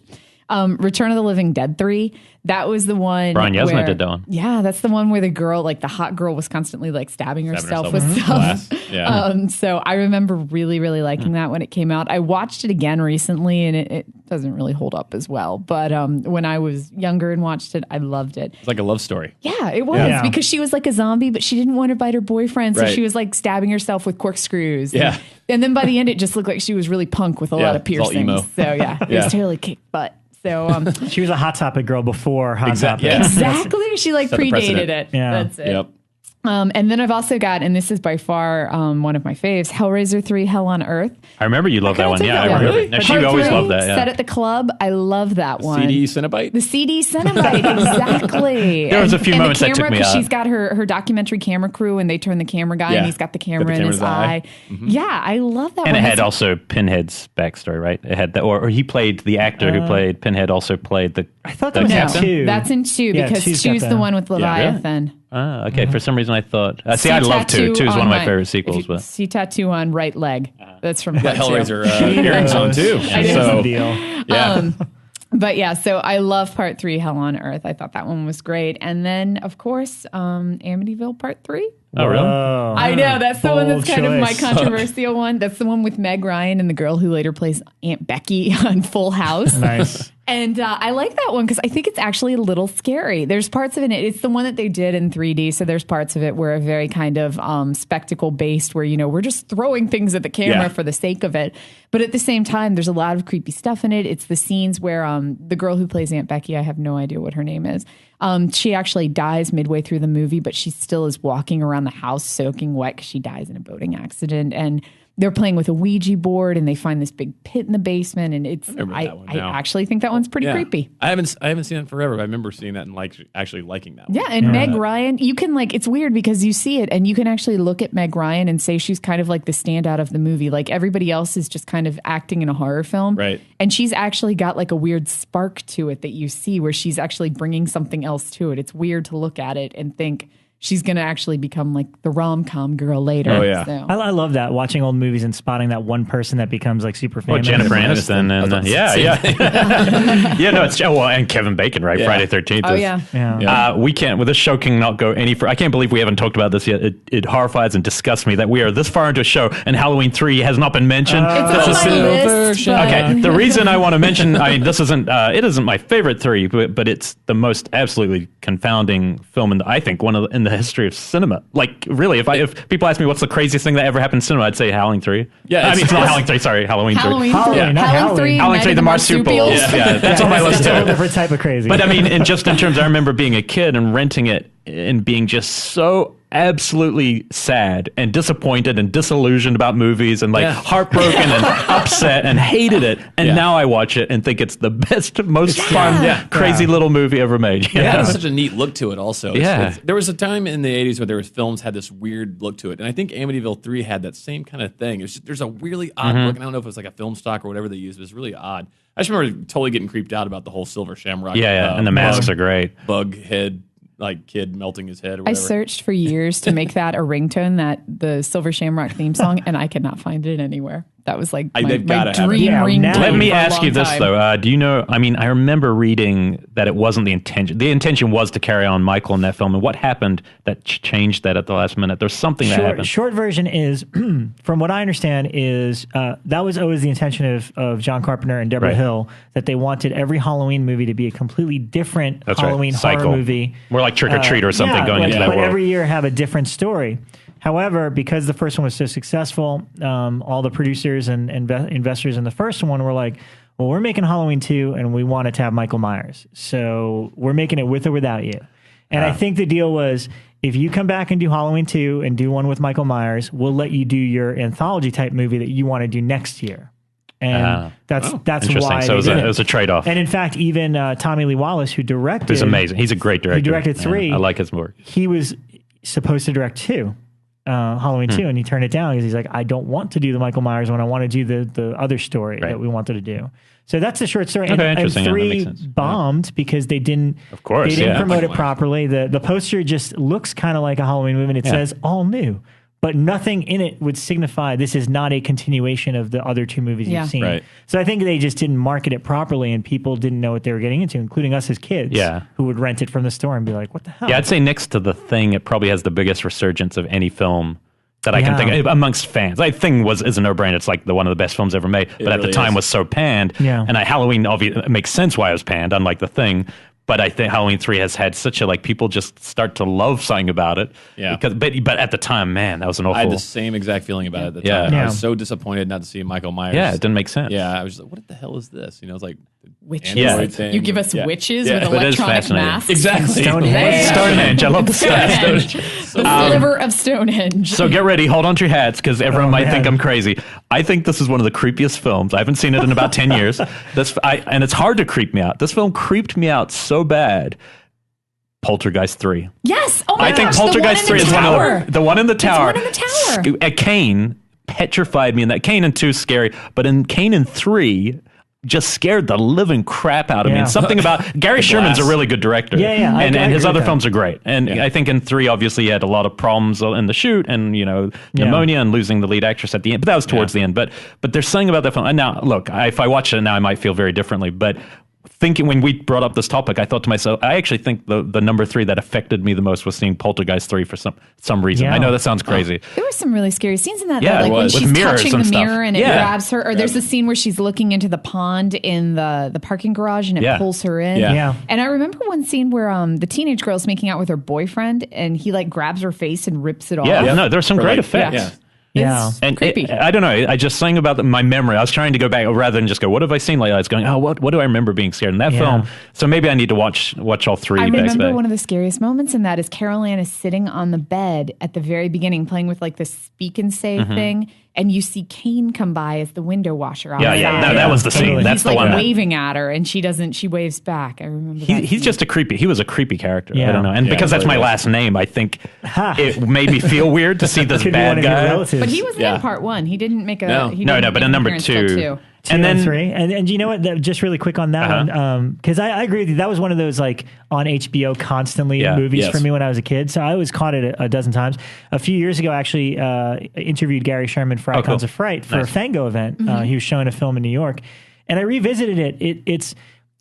Return of the Living Dead 3. That was the one. Brian Yesna did that one. Yeah, that's the one where the girl, the hot girl, was constantly stabbing herself with stuff. Yeah. So I remember really, really liking that when it came out. I watched it again recently, and it doesn't really hold up as well. But when I was younger and watched it, I loved it. It's like a love story. Yeah, it was because she was like a zombie, but she didn't want to bite her boyfriend, so she was stabbing herself with corkscrews. Yeah. And then by the end, it just looked like she was really punk with a lot of piercings. All emo. So it was totally kicked butt. So she was a Hot Topic girl before Hot Topic. Yeah. Exactly. She predated it. Yeah. That's it. Yep. And then I've also got, and this is by far one of my faves, Hellraiser 3, Hell on Earth. I remember you loved that one. Yeah, I remember. No, she always loved that. Yeah. Set at the Club. I love that one. CD Cinebite? The CD Cinebite, exactly. There was a few moments that took me out. She's got her documentary camera crew, and they turn the camera guy, and he's got the camera in his eye. Mm-hmm. Yeah, I love that one. And it had also Pinhead's backstory, right? It had or he played, the actor who played Pinhead also played the I thought that was captain. in 2. That's in 2 because 2's the one with Leviathan. Okay. For some reason, I thought. See, I love 2. 2 is one of my favorite sequels. But see tattoo on right leg. That's from Hellraiser earrings on too. So deal. Yeah. But yeah, so I love Part 3, Hell on Earth. I thought that one was great. And then, of course, Amityville Part 3. Oh, really? I know. That's the one that's Bold kind of my choice. controversial one. That's the one with Meg Ryan and the girl who later plays Aunt Becky on Full House. Nice. And I like that one because I think it's actually a little scary. There's parts of it. It's the one that they did in 3D. So there's parts of it where are very kind of spectacle based where, we're just throwing things at the camera for the sake of it. But at the same time, there's a lot of creepy stuff in it. It's the scenes where the girl who plays Aunt Becky, I have no idea what her name is. She actually dies midway through the movie, but she still is walking around the house soaking wet because she dies in a boating accident. And they're playing with a Ouija board and they find this big pit in the basement. And I actually think that one's pretty creepy. I haven't seen it in forever. But I remember seeing that and actually liking that one. Yeah, and Meg Ryan, you can it's weird because you see it and you can actually look at Meg Ryan and say she's kind of like the standout of the movie. Like everybody else is just kind of acting in a horror film. Right. And she's actually got like a weird spark to it that you see where she's actually bringing something else to it. It's weird to look at it and think she's going to actually become like the rom-com girl later. Oh, yeah. So. I love that, watching old movies and spotting that one person that becomes like super famous. Jennifer Aniston. And, yeah, no, it's, and Kevin Bacon, right? Yeah. Friday 13th. Oh, yeah. We can't, with this show cannot go any further. I can't believe we haven't talked about this yet. It horrifies and disgusts me that we are this far into a show and Halloween 3 has not been mentioned. It's on my list. Okay, the reason I want to mention, this isn't, it isn't my favorite 3, but it's the most absolutely confounding film in the history of cinema. Like, really, if people ask me what's the craziest thing that ever happened in cinema, I'd say Howling 3. Yeah, it's not Howling 3, sorry, Halloween 3. Halloween 3. Halloween, not Halloween 3. Howling 3, the marsupials. Yeah, that's on my list It's a whole too. different type of crazy. But I mean, in terms, I remember being a kid and renting it and being just so absolutely sad and disappointed and disillusioned about movies and heartbroken and upset and hated it. And now I watch it and think it's the best, most fun, crazy little movie ever made. It had such a neat look to it also. Yeah. There was a time in the 80s where films had this weird look to it. And I think Amityville 3 had that same kind of thing. There's a really odd look. And I don't know if it was like a film stock or whatever they used, but it's really odd. I just remember totally getting creeped out about the whole Silver Shamrock. And the masks are great. Bug head, kid melting his head or whatever. I searched for years to make that a ringtone, the Silver Shamrock theme song, and I could not find it anywhere. That was like my dream ringtone. Let me ask you this, time. though. Do you know, I remember reading that it wasn't the intention. The intention was to carry on Michael in that film. And what happened that changed that at the last minute? There's something that happened. Short version is, from what I understand, is that was always the intention of John Carpenter and Deborah Hill, that they wanted every Halloween movie to be a completely different Halloween horror movie. More like Trick or Treat or something going into that but world. every year have a different story. However, because the first one was so successful, all the producers and investors in the first one were like, well, we're making Halloween 2 and we want it to have Michael Myers. So we're making it with or without you. And I think the deal was, if you come back and do Halloween 2 and do one with Michael Myers, we'll let you do your anthology type movie that you want to do next year. And that's why so it was a trade-off. And in fact, even Tommy Lee Wallace, who directed... He's amazing. He's a great director. He directed 3. I like his work. He was supposed to direct 2. Halloween 2, and he turned it down because he's like, I don't want to do the Michael Myers one. I want to do the other story that we wanted to do. So that's the short story. Okay, and interesting. 3 bombed because they didn't promote it properly. The poster just looks kind of like a Halloween movie, and it says all new, but nothing in it would signify this is not a continuation of the other 2 movies you've seen. Right. So I think they just didn't market it properly, and people didn't know what they were getting into, including us as kids who would rent it from the store and be like, what the hell? Yeah, I'd say next to The Thing, it probably has the biggest resurgence of any film that I can think of amongst fans. Thing is a no-brainer. It's like one of the best films ever made, but at the time was so panned. Yeah. And Halloween obviously makes sense why it was panned, unlike The Thing. But I think Halloween 3 has had such a, people just start to love something about it. Yeah. But at the time, man, that was an awful... I had the same exact feeling about it at the time. I was so disappointed not to see Michael Myers. Yeah, it didn't make sense. Yeah, I was just like, what the hell is this? It's like... Witches. Thing. You give us witches with electronic masks. Exactly. Stonehenge. I love the Stonehenge. The sliver of Stonehenge. So get ready. Hold on to your hats because everyone might think I'm crazy. I think this is one of the creepiest films. I haven't seen it in about 10 years. And it's hard to creep me out. This film creeped me out so bad. Poltergeist 3. Yes. Oh my gosh. I think Poltergeist 3 is the one in the tower. It's one in the tower. At Kane petrified me in that. Kane and 2 is scary, but in Kane and 3 just scared the living crap out of me. And something about Gary Sherman's a really good director. And his other films are great. And I think in 3, obviously, he had a lot of problems in the shoot and, pneumonia and losing the lead actress at the end. But that was towards the end. But there's something about that film. And now, look, if I watch it now, I might feel very differently. But thinking when we brought up this topic, I thought to myself, I actually think the number 3 that affected me the most was seeing Poltergeist 3 for some reason. Yeah. I know that sounds crazy. There were some really scary scenes in that. Yeah, though, like when with she's mirrors touching and the stuff. mirror and it grabs her. Or there's a scene where she's looking into the pond in the parking garage and it pulls her in. Yeah. And I remember one scene where the teenage girl's making out with her boyfriend and he like grabs her face and rips it off. Yeah, no, there's some great effects. Yeah. Yeah. It's And creepy. I don't know. I just saying about my memory. I was trying to go back rather than just go, what have I seen lately? I was going, oh, what do I remember being scared in that film? So maybe I need to watch all 3 I back to remember back. one of the scariest moments in that is Carol Ann is sitting on the bed at the very beginning playing with like the speak and say thing, and you see Kane come by as the window washer outside. Yeah. No, that was the scene. And That's he's the like one. waving at her, and she waves back. I remember that He's scene. just he was a creepy character. Yeah. I don't know. And because that's my last name, I think it made me feel weird to see this Could be one bad of your guy. relatives. But he was in part 1. He didn't make a No. he No, didn't but make in number appearance till 2. And then 3. And you know what? Just really quick on that one, because I agree with you. That was one of those like on HBO constantly movies for me when I was a kid. So I was caught it a dozen times. A few years ago, I actually interviewed Gary Sherman for Icons of Fright for a Fango event. He was showing a film in New York, and I revisited it. It's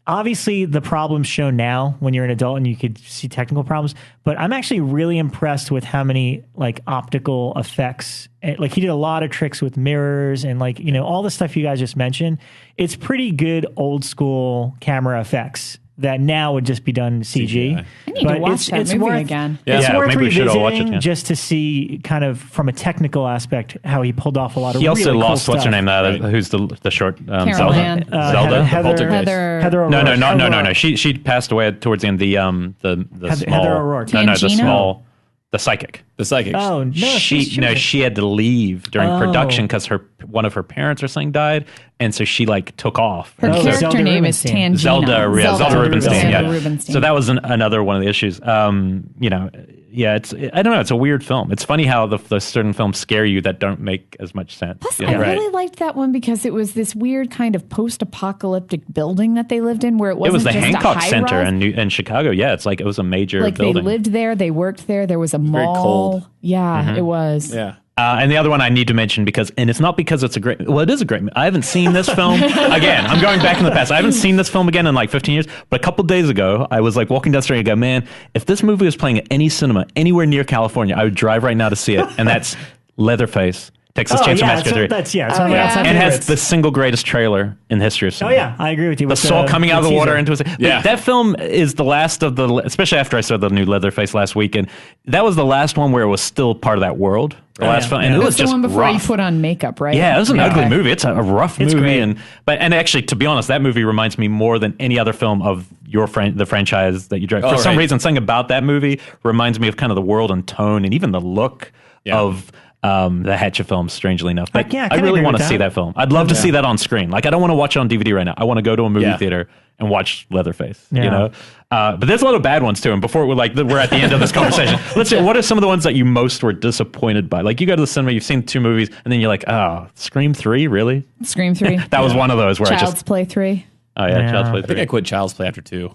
obviously the problems shown now when you're an adult and you could see technical problems, but I'm actually really impressed with how many like optical effects, like he did a lot of tricks with mirrors and like, you know, all the stuff you guys just mentioned. It's pretty good old school camera effects that now would just be done CG. I need to watch that movie again. It's worth maybe we should all watch it, revisiting just to see kind of from a technical aspect how he pulled off a lot of he also really lost cool what's her stuff. name? Who's the short Carol Ann. Zelda? Heather O'Rourke. No. She passed away towards the end. The small Heather O'Rourke. Tangina? The psychic. The psychic. Oh no, She had to leave during production because one of her parents or something died, and so she like took off. Her character Zelda name is Rubinstein. Tangina. Zelda Rubinstein. Zelda Yeah. Rubinstein. So that was another one of the issues. You know, it's I don't know. It's a weird film. It's funny how the certain films scare you that don't make as much sense. Plus, you I know? really liked that one because it was this weird kind of post-apocalyptic building that they lived in, where it wasn't It was the just Hancock a high Center rise. in Chicago. Yeah, it's like it was a major Like building. they lived there, they worked there. There was a Very mall. cold. Yeah, it was. Yeah. And the other one I need to mention and it's not because it's it is a great movie. I haven't seen this film. Again, I'm going back in the past. I haven't seen this film again in like 15 years. But a couple days ago, I was like walking down the street and I go, man, if this movie was playing at any cinema anywhere near California, I would drive right now to see it. And that's Leatherface, Texas Chainsaw Massacre 3. It's one of my all-time And has favorites. the single greatest trailer in the history of cinema. Oh yeah, I agree with you. The soul coming out of the water into his... Yeah. That film is the last of the... Especially after I saw the new Leatherface last weekend. That was the last one where it was still part of that world. The last film. And it was That's the just one before rough. he put on makeup, right? Yeah, it was an ugly movie. It's a rough movie, great. and actually, to be honest, that movie reminds me more than any other film of the franchise that you direct. For some reason, something about that movie reminds me of kind of the world and tone, and even the look of the Hatchet films. Strangely enough, but I really want to see that film. I'd love to see that on screen. Like, I don't want to watch it on DVD right now. I want to go to a movie theater and watch Leatherface. Yeah. You know, but there's a lot of bad ones too. And before we're at the end of this conversation, let's see, what are some of the ones that you most were disappointed by? Like, you go to the cinema, you've seen 2 movies, and then you're like, oh, Scream 3, really? Scream 3. That was one of those where Child's Play 3. Oh yeah, Child's Play 3. I think I quit Child's Play after 2.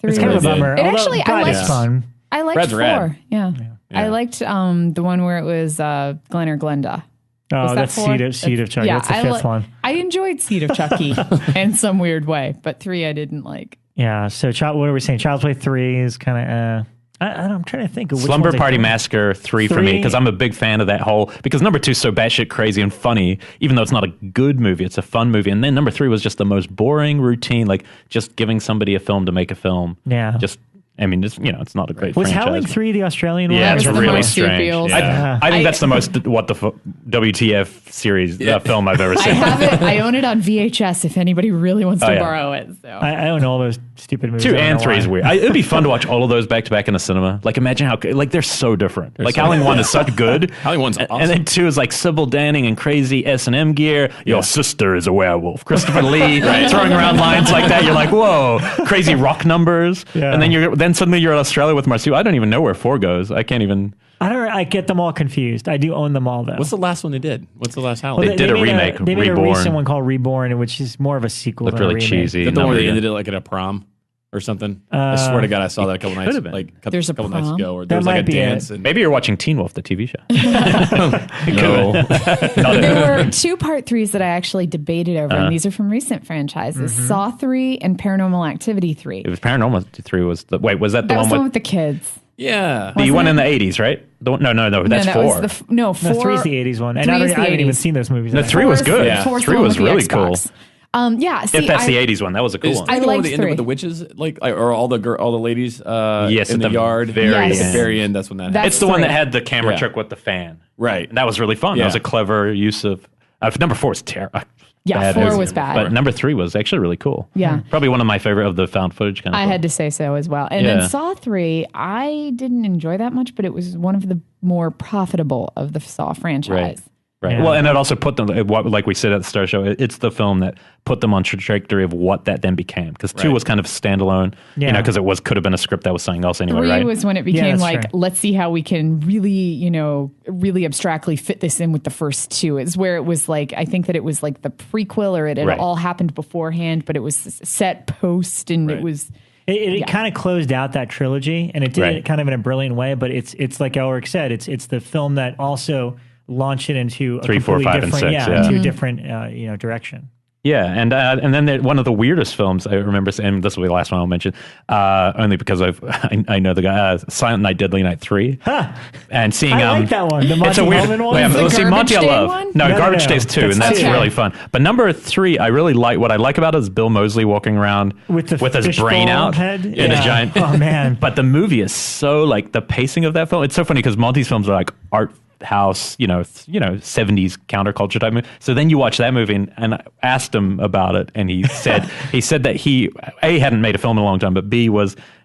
It's kind of a bummer. It actually, I liked fun. I liked Brad's 4. rad. Yeah. I liked the one where it was Glenn or Glenda. Oh, that's Seed of Chucky. That's the 5th one. I enjoyed Seed of Chucky in some weird way, but 3 I didn't like. Yeah. So what are we saying? Child's Play 3 is kind of. I'm trying to think of which Slumber ones Party Massacre 3 for me, because I'm a big fan of that whole. Because number 2 is so batshit crazy and funny, even though it's not a good movie, it's a fun movie. And then number 3 was just the most boring routine, like just giving somebody a film to make a film. Yeah. Just. I mean, it's not a great Was franchise. Howling 3 the Australian one? Yeah, it's That was the really most strange. feels. Yeah. I think that's the most WTF series film I've ever I seen. have it. I own it on VHS if anybody really wants to yeah. borrow it. So. I own all those stupid movies. 2 I don't and know 3 why. is weird. It'd be fun to watch all of those back to back in a cinema. Like, imagine how they're so different. Like, Howling 1 is such good. Howling 1's awesome. And then 2 is like Sybil Danning and crazy S&M gear. Your sister is a werewolf. Christopher Lee throwing around lines like that. You're like, whoa, crazy rock numbers. Yeah. And then suddenly you're in Australia with Marcel. I don't even know where 4 goes. I can't even. I get them all confused. I do own them all though. What's the last one they did? What's the last Howling? They did a remake, They made a Reborn. recent one called Reborn, which is more of a sequel. Looked than a really remake. cheesy. Is that the one where they ended it like at a prom? or something. I swear to God, I saw that a couple nights couple nights ago, or there was like a dance. And maybe you're watching Teen Wolf, the TV show. No. There were 2 part 3s that I actually debated over, and these are from recent franchises: Saw 3 and Paranormal Activity 3. It was Paranormal 3 was the was that the one with the kids? Yeah, the one in the 80s, right? No, that's 4. 4. No, 3 is the 80s one, and I haven't even seen those movies. No, 3 was good. Yeah. 3 was really cool. See, if that's the 80s one, that was a cool one. I liked the end with the witches, or all the ladies yes, in the yard. At the very end, that's when that happened. It's the one that had the camera trick with the fan. Right. And that was really fun. That was a clever use of... number 4 was terrible. Yeah, 4 was bad. But number 3 was actually really cool. Yeah. Probably one of my favorite of the found footage kind of I had to say so as well. And then Saw 3, I didn't enjoy that much, but it was one of the more profitable of the Saw franchise. Right. Yeah. Well, and it also put them, like we said at the Star Show, it's the film that put them on trajectory of what that then became. Because 2 was kind of standalone, because it could have been a script that was something else anyway, 3 right? was when it became let's see how we can really, really abstractly fit this in with the first 2. It's where it was like, I think that it was like the prequel, or it had all happened beforehand, but it was set post, and it was... It kind of closed out that trilogy, and it did it kind of in a brilliant way, but it's like Elric said, it's the film that also... launch it into a 3, 4, 5, and 6, into a different direction. Yeah, and then one of the weirdest films I remember, and this will be the last one I'll mention, only because I know the guy, Silent Night, Deadly Night 3, and seeing I like that one. The Monty Hellman one. Let's see, Monty I love. One? No, Garbage Days 2, and that's really fun. But number 3, I really like. What I like about it is Bill Moseley walking around with his brain out in a giant. Oh man! But the movie is so the pacing of that film. It's so funny because Monty's films are like art house, 70s counterculture type movie. So then you watch that movie, and I asked him about it, and he said that he A, hadn't made a film in a long time, but B,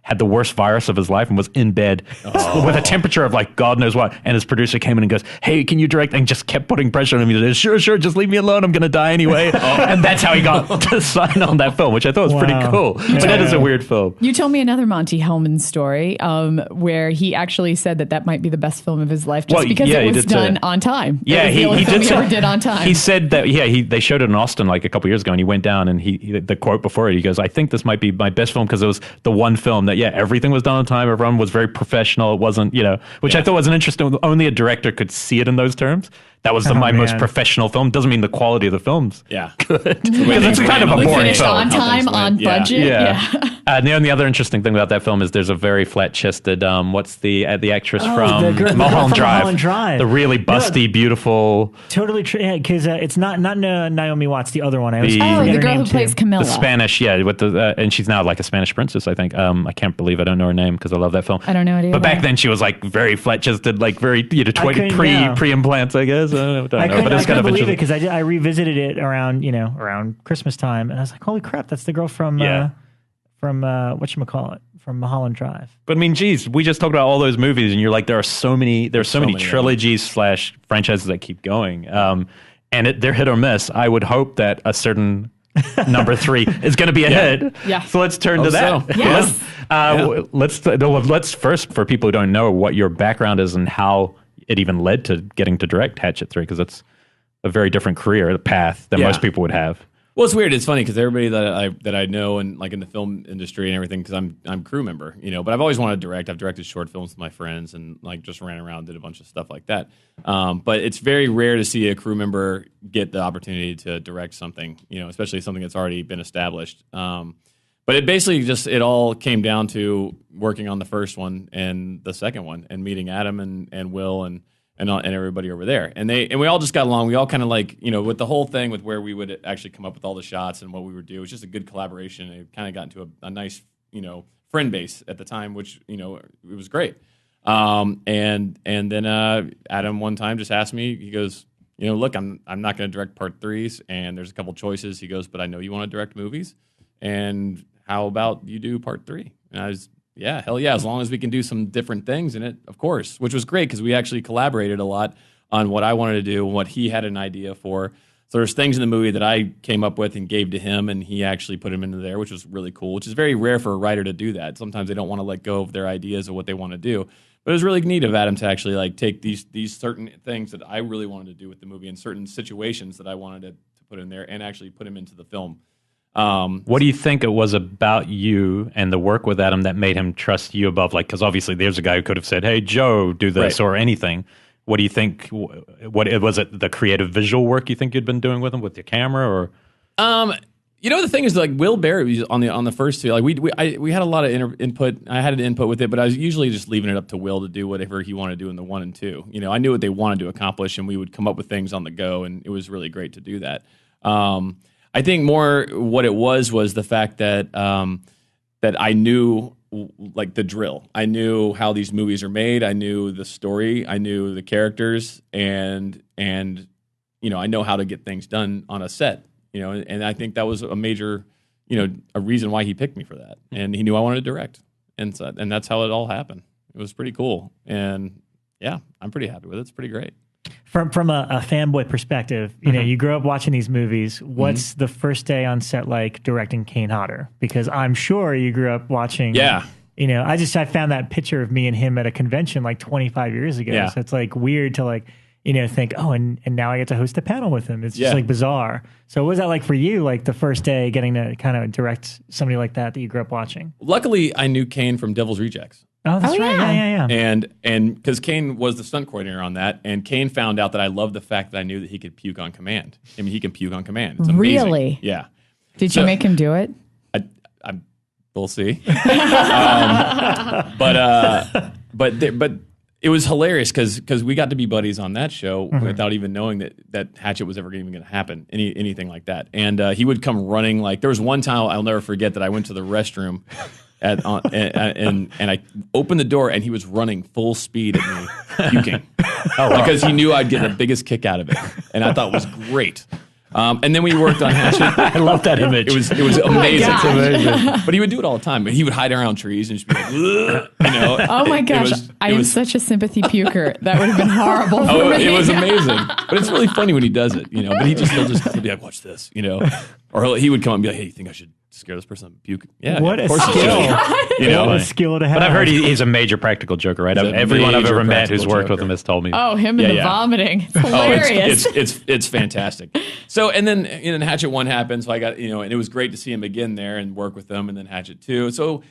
had the worst virus of his life and was in bed with a temperature of God knows what. And his producer came in and goes, "Hey, can you direct?" And just kept putting pressure on him. He said, "Sure, just leave me alone. I'm going to die anyway." And that's how he got to sign on that film, which I thought was pretty cool. But that is a weird film. You told me another Monty Hellman story where he actually said that might be the best film of his life because it was done on time. Yeah, he ever did on time. He said that, they showed it in Austin a couple years ago, and he went down, and he the quote before it, he goes, "I think this might be my best film because it was the one film that, everything was done on time. Everyone was very professional. It wasn't, which I thought was an interesting, only a director could see it in those terms. That was my most professional film. Doesn't mean the quality of the film's good. Because it's kind of a boring film. On time, on budget. The only other interesting thing about that film is there's a very flat-chested, what's the actress from Mulholland Drive? The really busty, beautiful. Totally true. Because it's not Naomi Watts, the other one. The girl who plays Camilla. The Spanish, with and she's now like a Spanish princess, I think. I can't believe I don't know her name because I love that film. I don't know it either. But back then she was very flat-chested, very pre-implants, I guess. I don't know, but it's kind of believe it because I revisited it around Christmas time, and I was like, "Holy crap, that's the girl from whatchamacallit, from Mulholland Drive." But I mean, geez, we just talked about all those movies, and you're like, there are so many trilogies / franchises that keep going, and they're hit or miss. I would hope that a certain number 3 is going to be a hit. Yeah. So let's turn to that. So. Yes. Let's first, for people who don't know what your background is and how it even led to getting to direct Hatchet 3, because it's a very different career path than most people would have. Well, it's weird. It's funny because everybody that I know and in the film industry and everything, because I'm crew member, but I've always wanted to direct. I've directed short films with my friends and just ran around, did a bunch of stuff like that. But it's very rare to see a crew member get the opportunity to direct something, especially something that's already been established. But it basically it all came down to working on the first one and the second one, and meeting Adam and Will and everybody over there, and we all just got along. We all kind of with the whole thing with where we would actually come up with all the shots and what we would do. It was just a good collaboration. It kind of got into a nice friend base at the time, which it was great. And then Adam one time just asked me. He goes, look, I'm not going to direct part 3s, and there's a couple choices. He goes, but I know you want to direct movies, and how about you do part 3? And I was, yeah, hell yeah, as long as we can do some different things in it, of course, which was great because we actually collaborated a lot on what I wanted to do and what he had an idea for. So there's things in the movie that I came up with and gave to him, and he actually put them into there, which was really cool, which is very rare for a writer to do that. Sometimes they don't want to let go of their ideas of what they want to do. But it was really neat of Adam to actually take these certain things that I really wanted to do with the movie and certain situations that I wanted to put in there and actually put them into the film. What do you think it was about you and the work with Adam that made him trust you above, like, because obviously there's a guy who could have said, hey, Joe, do this or anything. What do you think? What was it? The creative visual work you think you'd been doing with him with your camera, or? The thing is, like, Will Barry was on the first two. Like we had a lot of input. I had an input with it, but I was usually just leaving it up to Will to do whatever he wanted to do in the 1 and 2. I knew what they wanted to accomplish, and we would come up with things on the go, and it was really great to do that. I think more what it was the fact that that I knew, like, the drill. I knew how these movies are made. I knew the story. I knew the characters, and I know how to get things done on a set. And I think that was a major, a reason why he picked me for that. And he knew I wanted to direct, and that's how it all happened. It was pretty cool, and yeah, I'm pretty happy with it. It's pretty great. From a fanboy perspective, you grew up watching these movies. What's the first day on set like directing Kane Hodder? Because I'm sure you grew up watching. Yeah. I found that picture of me and him at a convention like 25 years ago. Yeah. So it's like weird to like, think, oh, and now I get to host a panel with him. It's just like bizarre. So what was that like for you? Like the first day getting to kind of direct somebody like that you grew up watching? Luckily, I knew Kane from Devil's Rejects. Oh, that's right. Yeah. And because Kane was the stunt coordinator on that, and Kane found out that I loved the fact that I knew that he could puke on command. I mean, he can puke on command. It's amazing. Really? Yeah. Did you make him do it? We'll see. But it was hilarious because we got to be buddies on that show without even knowing that Hatchet was ever even going to happen, anything like that. And he would come running. Like, there was one time I'll never forget that I went to the restroom and I opened the door, and he was running full speed at me, puking, because he knew I'd get the biggest kick out of it, and I thought it was great. And then we worked on Hatchet. I love that image. It was amazing. It's amazing. But he would do it all the time. But he would hide around trees and just be like, Oh my gosh, I am such a sympathy puker. That would have been horrible for me. It was amazing. But it's really funny when he does it, But he'll be like, watch this, Or he would come up and be like, hey, you think I should scare this person and puke? Yeah. What a skill. What a skill to have. But I've heard he's a major practical joker, right? Everyone I've ever met who's worked with him has told me. Oh, him and the vomiting. It's hilarious. It's fantastic. So, and then Hatchet 1 happened, so I got, and it was great to see him again there and work with them, and then Hatchet 2. So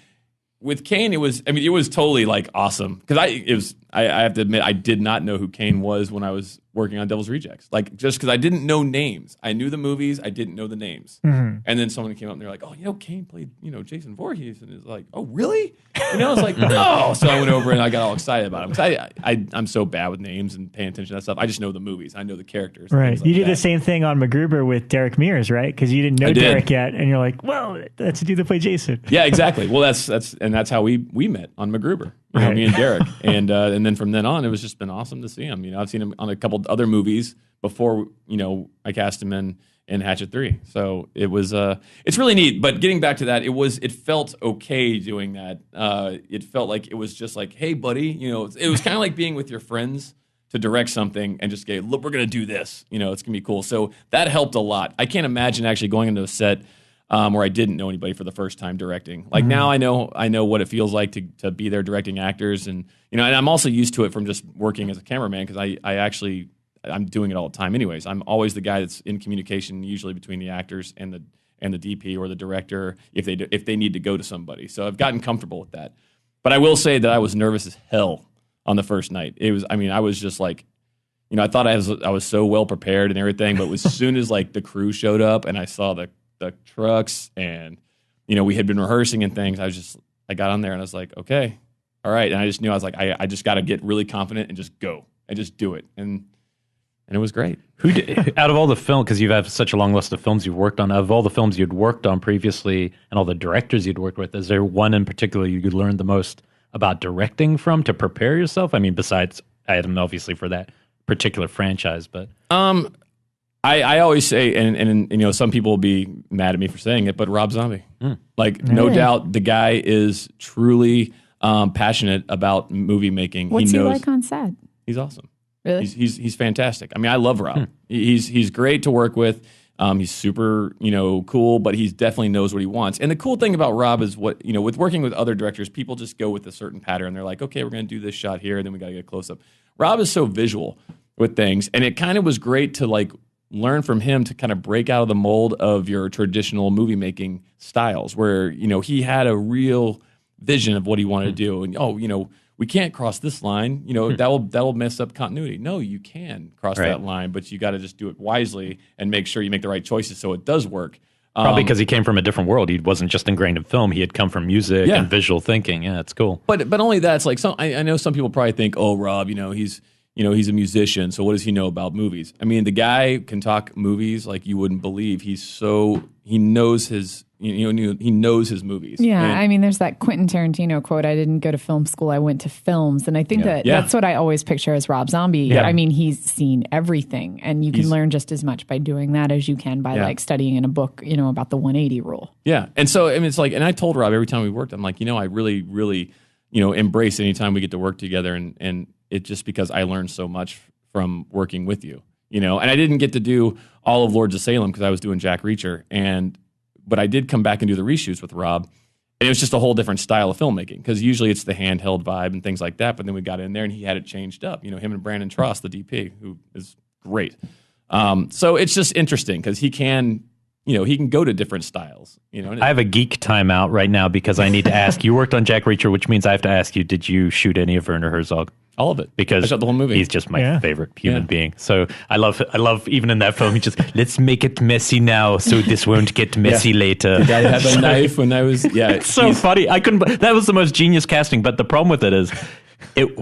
with Kane, it was totally like awesome, because I have to admit, I did not know who Kane was when I was working on Devil's Rejects. Like, just because I didn't know names. I knew the movies, I didn't know the names. And then someone came up and they're like, oh, Kane played, Jason Voorhees. And it's like, oh, really? It's like, no. So I went over and I got all excited about him. Because I'm so bad with names and paying attention to that stuff. I just know the movies. I know the characters. Right. Like you did the same thing on MacGruber with Derek Mears, right? Because you didn't know Derek yet. And you're like, well, that's the dude that played Jason. Yeah, exactly. Well, that's how we met on MacGruber. Me and Derek. And then from then on, it was just been awesome to see him. I've seen him on a couple other movies before, I cast him in Hatchet 3. So it was, it's really neat. But getting back to that, it felt okay doing that. It felt like it was just like, hey, buddy, it was kind of like being with your friends to direct something and just go, look, we're going to do this. It's going to be cool. So that helped a lot. I can't imagine actually going into a set where I didn't know anybody for the first time directing. Like now I know what it feels like to be there directing actors, and and I'm also used to it from just working as a cameraman, because I'm doing it all the time anyways. I'm always the guy that's in communication, usually between the actors and the DP or the director if they need to go to somebody. So I've gotten comfortable with that. But I will say that I was nervous as hell on the first night. I was just like, I thought I was so well prepared and everything, but as soon as like the crew showed up and I saw the trucks and we had been rehearsing and things, I got on there and I was like, okay, all right. And I just knew, I was like, I just got to get really confident and just go and just do it. And it was great. Out of all the film, because you've had such a long list of films you've worked on, out of all the films you'd worked on previously and all the directors you'd worked with, is there one in particular you learned the most about directing from to prepare yourself? I mean, besides Adam, obviously, for that particular franchise, but I always say, and some people will be mad at me for saying it, but Rob Zombie. No doubt, the guy is truly passionate about movie making. What's he like on set? He's awesome. Really? He's fantastic. I mean, I love Rob. He's great to work with. He's super, cool, but he definitely knows what he wants. And the cool thing about Rob is with working with other directors, people just go with a certain pattern. They're like, okay, we're going to do this shot here, and then we got to get close up. Rob is so visual with things, and it kind of was great to like learn from him to kind of break out of the mold of your traditional movie making styles, where he had a real vision of what he wanted to do, and we can't cross this line, that will mess up continuity. No, you can cross that line, but you got to just do it wisely and make sure you make the right choices so it does work. Probably because he came from a different world. He wasn't just ingrained in film. He had come from music and visual thinking. Yeah, it's cool. But only that's like I know some people probably think, oh, Rob, he's a musician, so what does he know about movies? I mean, the guy can talk movies like you wouldn't believe. He knows his he knows his movies. Yeah, I mean, there's that Quentin Tarantino quote, I didn't go to film school, I went to films. And I think that's what I always picture as Rob Zombie. Yeah. I mean, he's seen everything, and you can learn just as much by doing that as you can by like studying in a book, about the 180 rule. Yeah, and so, I mean, it's like, and I told Rob every time we worked, I'm like, I really, really, embrace any time we get to work together, and it's just because I learned so much from working with you, and I didn't get to do all of Lords of Salem because I was doing Jack Reacher, but I did come back and do the reshoots with Rob, and it was just a whole different style of filmmaking, because usually it's the handheld vibe and things like that, but then we got in there and he had it changed up, him and Brandon Trost, the DP, who is great. So it's just interesting because he can go to different styles. I have a geek timeout right now because I need to ask, you worked on Jack Reacher, which means I have to ask you, did you shoot any of Werner Herzog? All of it. Because I shot the whole movie. He's just my favorite human being. So I love even in that film, he just, let's make it messy now so this won't get messy later. The guy had a knife when I was, It's so funny. That was the most genius casting, but the problem with it is,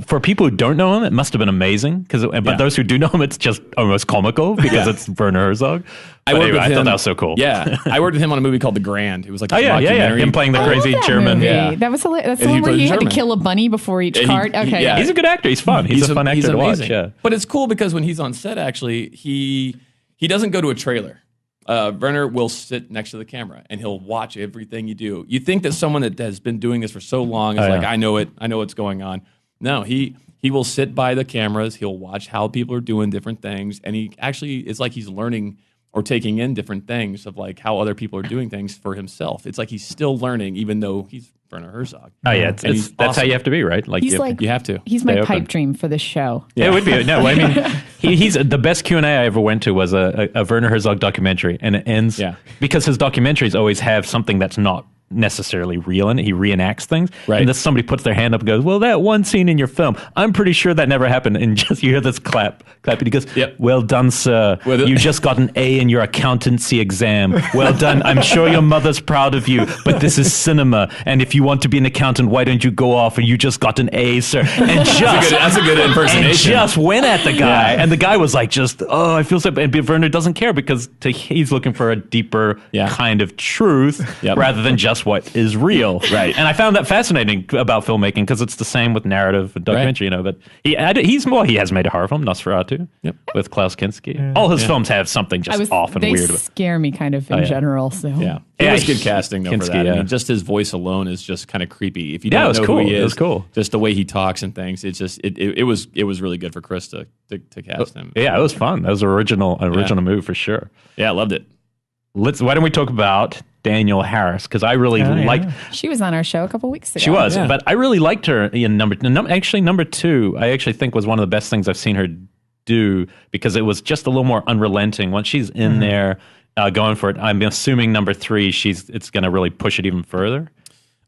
for people who don't know him, it must have been amazing. But those who do know him, it's just almost comical because it's Werner Herzog. I thought that was so cool. Yeah, I worked with him on a movie called The Grand. It was like a documentary. Him playing the crazy German. Yeah. That was hilarious. That's the one where he had to kill a bunny before each cart. Okay, he's a good actor. He's fun. He's a fun actor to watch. Yeah. But it's cool because when he's on set, actually, he doesn't go to a trailer. Werner will sit next to the camera and he'll watch everything you do. You think that someone that has been doing this for so long is I know it. I know what's going on. No, he will sit by the cameras. He'll watch how people are doing different things, and it's like he's learning or taking in different things of like how other people are doing things for himself. It's like he's still learning, even though he's Werner Herzog. Oh yeah, that's awesome. How you have to be, right? Like you have to. He's my pipe dream for this show. Yeah, it would be. No, I mean, he's the best Q&A I ever went to was a Werner Herzog documentary, and it ends because his documentaries always have something that's not necessarily real in it. He reenacts things, and then somebody puts their hand up and goes, well, that one scene in your film, I'm pretty sure that never happened, and just you hear this clap, and he goes, well done, sir, you just got an A in your accountancy exam, well done, I'm sure your mother's proud of you, but this is cinema, and if you want to be an accountant, why don't you go off and you just got an A, sir, and that's a good impersonation, and just went at the guy, and the guy was like, I feel so bad, and Werner doesn't care because he's looking for a deeper kind of truth rather than just what is real, right? And I found that fascinating about filmmaking because it's the same with narrative and documentary, But he has made a horror film, Nosferatu, with Klaus Kinski. All his films have something just off and weird. They scare me kind of in general. So it was good casting though for that. I mean, just his voice alone is just kind of creepy. If you don't know who he is, it was cool. Just the way he talks and things, it's just it was really good for Chris to cast him. Yeah, it was fun. That was an original move for sure. Yeah, I loved it. Why don't we talk about Danielle Harris, because I really liked. She was on our show a couple weeks ago. She was, but I really liked her in number 2. I actually think was one of the best things I've seen her do because it was just a little more unrelenting. Once she's in there going for it, I'm assuming number 3, it's going to really push it even further.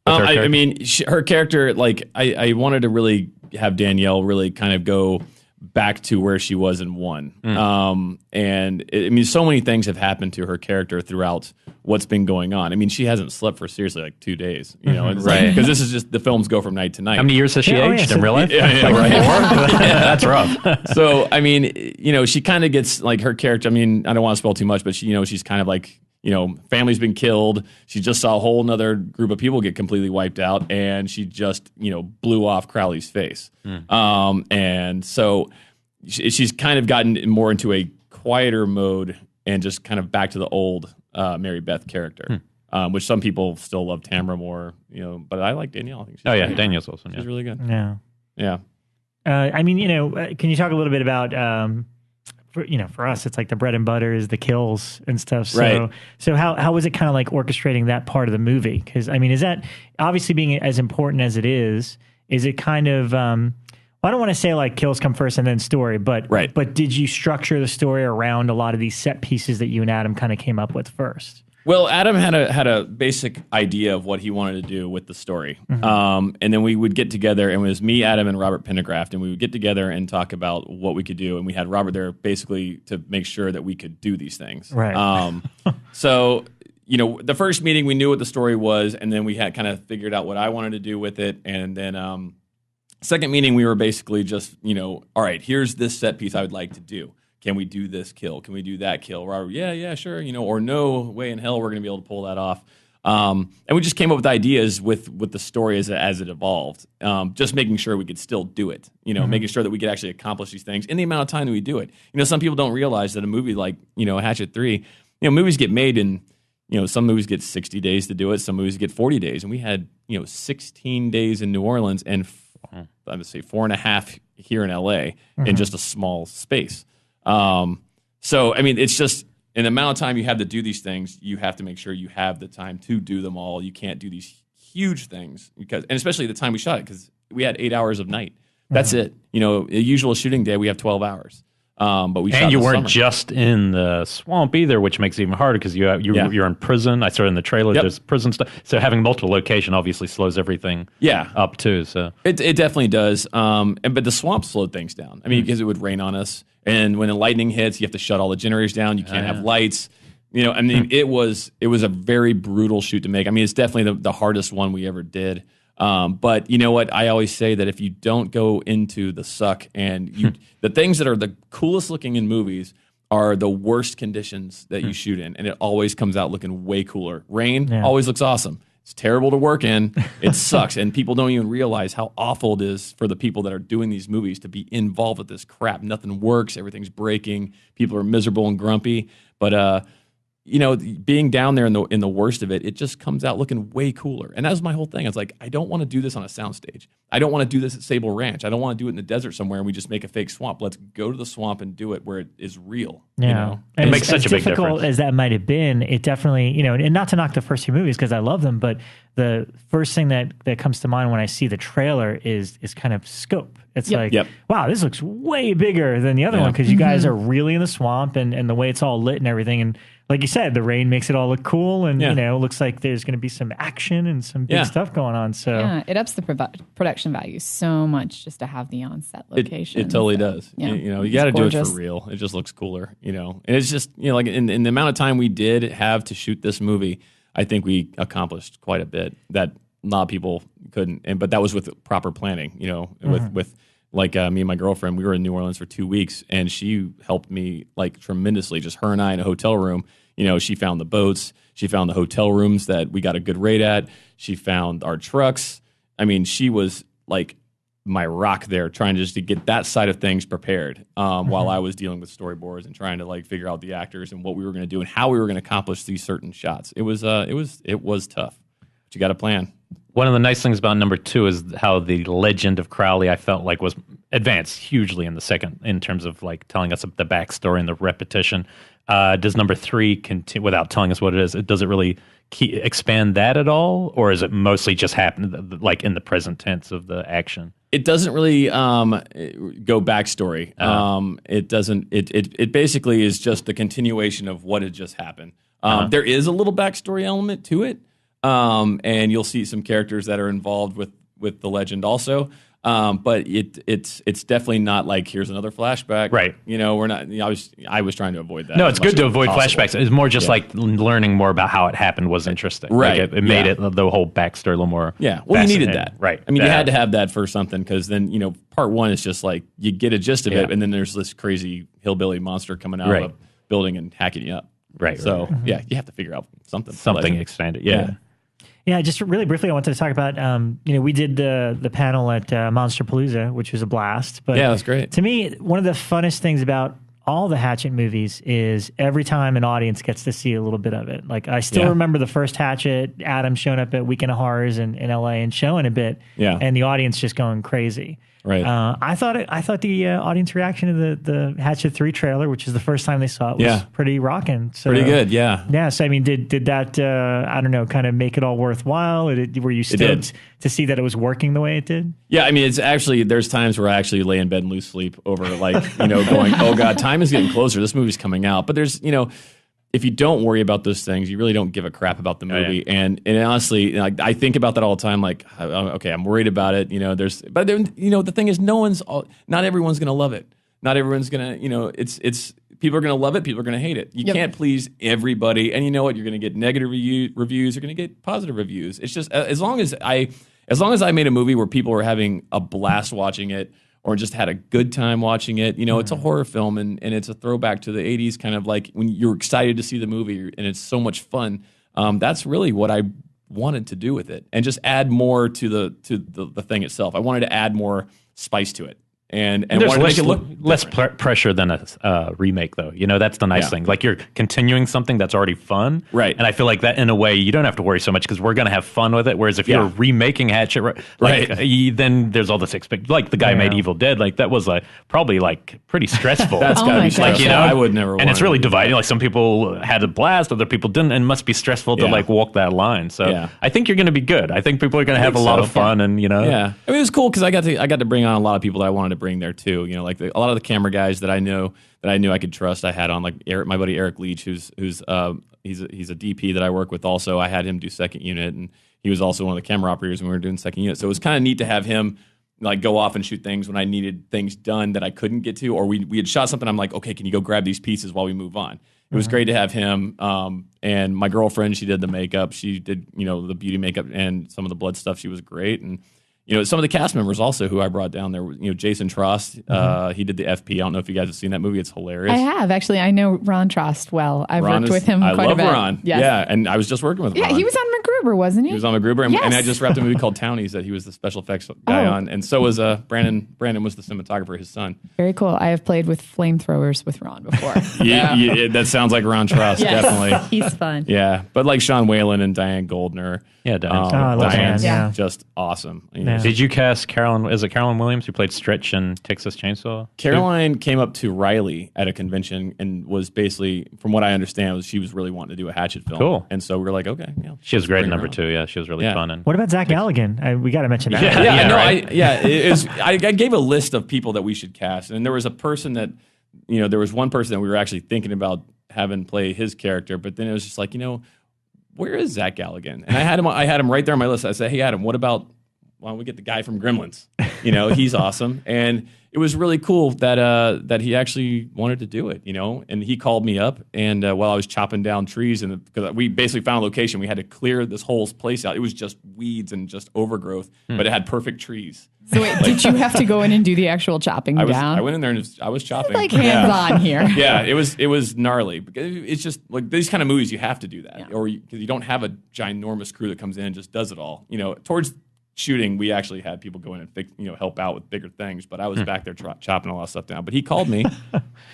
I mean, her character, like I wanted to really have Danielle really kind of go back to where she was in 1. And so many things have happened to her character throughout what's been going on. I mean, she hasn't slept for seriously like 2 days, right? Because this is just the films go from night to night. How many years has she aged in real life? That's rough. So, I mean, she kind of gets like her character. I mean, I don't want to spoil too much, but she's kind of like, family's been killed. She just saw a whole nother group of people get completely wiped out, and she just, blew off Crowley's face. And so she's kind of gotten more into a quieter mode and just kind of back to the old Mary Beth character, which some people still love Tamara more, but I like Danielle. I think she's Danielle's awesome. She's really good. Yeah. I mean, can you talk a little bit about, for us, it's like the bread and butter is the kills and stuff. So how was it kind of like orchestrating that part of the movie? Because, I mean, is that obviously being as important as it is it kind of, I don't want to say like kills come first and then story, but Right. But did you structure the story around a lot of these set pieces that you and Adam kind of came up with first? Well, Adam had a basic idea of what he wanted to do with the story, and then we would get together, and it was me, Adam, and Robert Pendergraft, and we would get together and talk about what we could do, and we had Robert there basically to make sure that we could do these things. Right. So, the first meeting we knew what the story was, and then we had kind of figured out what I wanted to do with it, and then second meeting we were basically just all right, here's this set piece I would like to do. Can we do this kill? Can we do that kill? Robert, yeah, sure. Or no way in hell we're going to be able to pull that off. And we just came up with ideas with the story as it evolved. Just making sure we could still do it. Making sure that we could actually accomplish these things in the amount of time that we do it. Some people don't realize that a movie like Hatchet 3, movies get made in some movies get 60 days to do it. Some movies get 40 days, and we had 16 days in New Orleans and I would say 4.5 here in LA in just a small space. So, it's just in the amount of time you have to do these things, you have to make sure you have the time to do them all. You can't do these huge things and especially the time we shot it, because we had 8 hours of night. That's it. A usual shooting day, we have 12 hours. But we and you weren't summer. just in the swamp either, which makes it even harder because you're in prison. I saw it in the trailer. Yep. There's prison stuff. So having multiple location obviously slows everything up too. So it definitely does. But the swamp slowed things down. Because it would rain on us, and when the lightning hits, you have to shut all the generators down. You can't have lights. It was a very brutal shoot to make. It's definitely the hardest one we ever did. But you know what? I always say that if you don't go into the suck and the things that are the coolest looking in movies are the worst conditions that you shoot in, and it always comes out looking way cooler. Rain always looks awesome. It's terrible to work in. It sucks, and people don't even realize how awful it is for the people that are doing these movies to be involved with this crap. Nothing works. Everything's breaking. People are miserable and grumpy. But being down there in the worst of it, it just comes out looking way cooler. And that was my whole thing. I was like, I don't want to do this on a soundstage. I don't want to do this at Sable Ranch. I don't want to do it in the desert somewhere and we just make a fake swamp. Let's go to the swamp and do it where it is real. Yeah. It makes such a big difference. As difficult as that might have been, it definitely, and not to knock the first two movies because I love them, but the first thing that comes to mind when I see the trailer is kind of scope. It's wow, this looks way bigger than the other one because you guys are really in the swamp and the way it's all lit and everything. And like you said, the rain makes it all look cool and, it looks like there's going to be some action and some big stuff going on. So it ups the production value so much just to have the on-set location. It totally does. Yeah. You got to do it for real. It just looks cooler, and it's just, like in the amount of time we did have to shoot this movie, I think we accomplished quite a bit that a lot of people couldn't. But that was with proper planning, with like me and my girlfriend, we were in New Orleans for 2 weeks, and she helped me like tremendously. Just her and I in a hotel room. She found the boats. She found the hotel rooms that we got a good rate at. She found our trucks. She was like my rock there, trying just to get that side of things prepared while I was dealing with storyboards and trying to like figure out the actors and what we were going to do and how we were going to accomplish these certain shots. It was tough, but you got to plan. One of the nice things about number 2 is how the legend of Crowley, I felt like, was advanced hugely in the second in terms of like telling us the backstory and the repetition. Does number 3 continue without telling us what it is? Does it really expand that at all, or is it mostly just happen like in the present tense of the action? It doesn't really go backstory. It doesn't. It basically is just the continuation of what had just happened. There is a little backstory element to it. And you'll see some characters that are involved with the legend also. But it's definitely not like here's another flashback. Right. We're not. I was trying to avoid that. No, it's good to avoid flashbacks. It's more just like learning more about how it happened was interesting. Right. Like it made it the whole backstory a little more. Yeah. Well, you needed that. Right. You had to have that for something because then part 1 is just like you get a gist of it, and then there's this crazy hillbilly monster coming out of a building and hacking you up. Right. So you have to figure out something. Expanded. Yeah. Yeah, just really briefly, I wanted to talk about, we did the panel at Monster Palooza, which was a blast. But yeah, it was great. To me, one of the funnest things about all the Hatchet movies is every time an audience gets to see a little bit of it. Like I still remember the first Hatchet, Adam showing up at Weekend of Horrors in LA and showing a bit, and the audience just going crazy. Right. I thought the audience reaction to the Hatchet 3 trailer, which is the first time they saw it, was pretty rocking. So, pretty good, yeah. Yeah, so I mean, did that, I don't know, kind of make it all worthwhile? Were you stoked to see that it was working the way it did? Yeah, I mean, it's actually, there's times where I actually lay in bed and lose sleep over like, going, oh God, time is getting closer. This movie's coming out. But there's, if you don't worry about those things, you really don't give a crap about the movie. And honestly, I think about that all the time. Like, okay, I'm worried about it. But then, the thing is, not everyone's going to love it. Not everyone's going to, it's people are going to love it. People are going to hate it. You can't please everybody. And you know what? You're going to get negative reviews. You're going to get positive reviews. It's just as long as I made a movie where people were having a blast watching it, or just had a good time watching it. It's a horror film, and it's a throwback to the 80s, kind of like when you're excited to see the movie, and it's so much fun. That's really what I wanted to do with it, and just add more to the thing itself. I wanted to add more spice to it. And there's wanted to make it look less pressure than a remake, though. That's the nice thing. Like, you're continuing something that's already fun. Right. And I feel like that, in a way, you don't have to worry so much because we're going to have fun with it. Whereas if you're remaking Hatchet, then there's all this like the guy made Evil Dead. Like, that was probably pretty stressful. That's got to be stressful. I would never want And it's really dividing. Like, some people had a blast, other people didn't, and it must be stressful to walk that line. So I think you're going to be good. I think people are going to have a lot of fun. And, Yeah. I mean, it was cool because I got to bring on a lot of people that I wanted to bring there too. A lot of the camera guys that I knew I could trust. I had on like my buddy Eric Leach, who's he's a DP that I work with. Also, I had him do second unit, and he was also one of the camera operators when we were doing second unit. So it was kind of neat to have him like go off and shoot things when I needed things done that I couldn't get to, or we had shot something. I'm like, okay, can you go grab these pieces while we move on? It was great to have him. And my girlfriend, she did the makeup. She did the beauty makeup and some of the blood stuff. She was great. And some of the cast members also who I brought down there, Jason Trost, he did the FP. I don't know if you guys have seen that movie. It's hilarious. I have, actually. I know Ron Trost well. I've worked with him quite a bit. I love Ron. Yes. Yeah, and I was just working with Ron. Yeah, he was on MacGruber, wasn't he? He was on MacGruber, and I just wrapped a movie called Townies that he was the special effects guy on, and so was Brandon. Brandon was the cinematographer, his son. Very cool. I have played with flamethrowers with Ron before. That sounds like Ron Trost, definitely. He's fun. Yeah, but like Sean Whalen and Diane Goldner. Yeah, Diane. Diane's just awesome. Did you cast Carolyn? Is it Carolyn Williams who played Stretch in Texas Chainsaw? Caroline came up to Riley at a convention and was basically, from what I understand, she was really wanting to do a Hatchet film. Cool. And so we were like, okay. She was great in number 2. Yeah, she was really fun. And what about Zach Galligan? We got to mention that. I gave a list of people that we should cast, and there was a person that, there was one person that we were actually thinking about having play his character, but then it was just like, where is Zach Galligan? And I had him right there on my list. I said, hey, Adam, why don't we get the guy from Gremlins? He's awesome. And it was really cool that he actually wanted to do it, and he called me up, and while I was chopping down trees, and because we basically found a location, we had to clear this whole place out. It was just weeds and just overgrowth, but it had perfect trees. So wait, did you have to go in and do the actual chopping down? I went in there and I was chopping. Like hands-on here. Yeah, it was gnarly. Because it's just like these kind of movies, you have to do that, or because you don't have a ginormous crew that comes in and just does it all. Towards shooting, we actually had people go in and fix, help out with bigger things. But I was back there chopping a lot of stuff down. But he called me,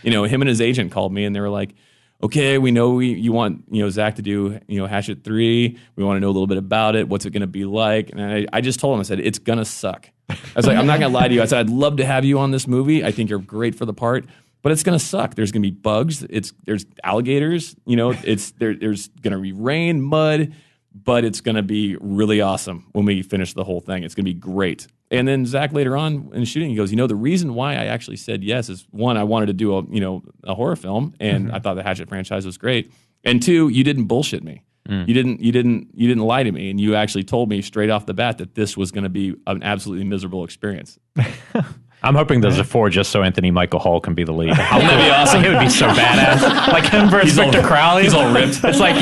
him and his agent called me, and they were like, okay, we know you want Zach to do Hatchet 3. We want to know a little bit about it. What's it going to be like? And I just told him, I said, it's gonna suck. I was like, I'm not gonna lie to you. I said, I'd love to have you on this movie. I think you're great for the part, but it's gonna suck. There's gonna be bugs. There's alligators. There's gonna be rain, mud, but it's gonna be really awesome when we finish the whole thing. It's gonna be great. And then Zach later on in shooting, he goes, the reason why I actually said yes is, one, I wanted to do a horror film, and I thought the Hatchet franchise was great, and two, you didn't bullshit me. You didn't lie to me, and you actually told me straight off the bat that this was going to be an absolutely miserable experience. I'm hoping there's a 4 just so Anthony Michael Hall can be the lead. That'd be awesome. It would be so badass. Like him versus Victor Crowley. He's all ripped. It's like,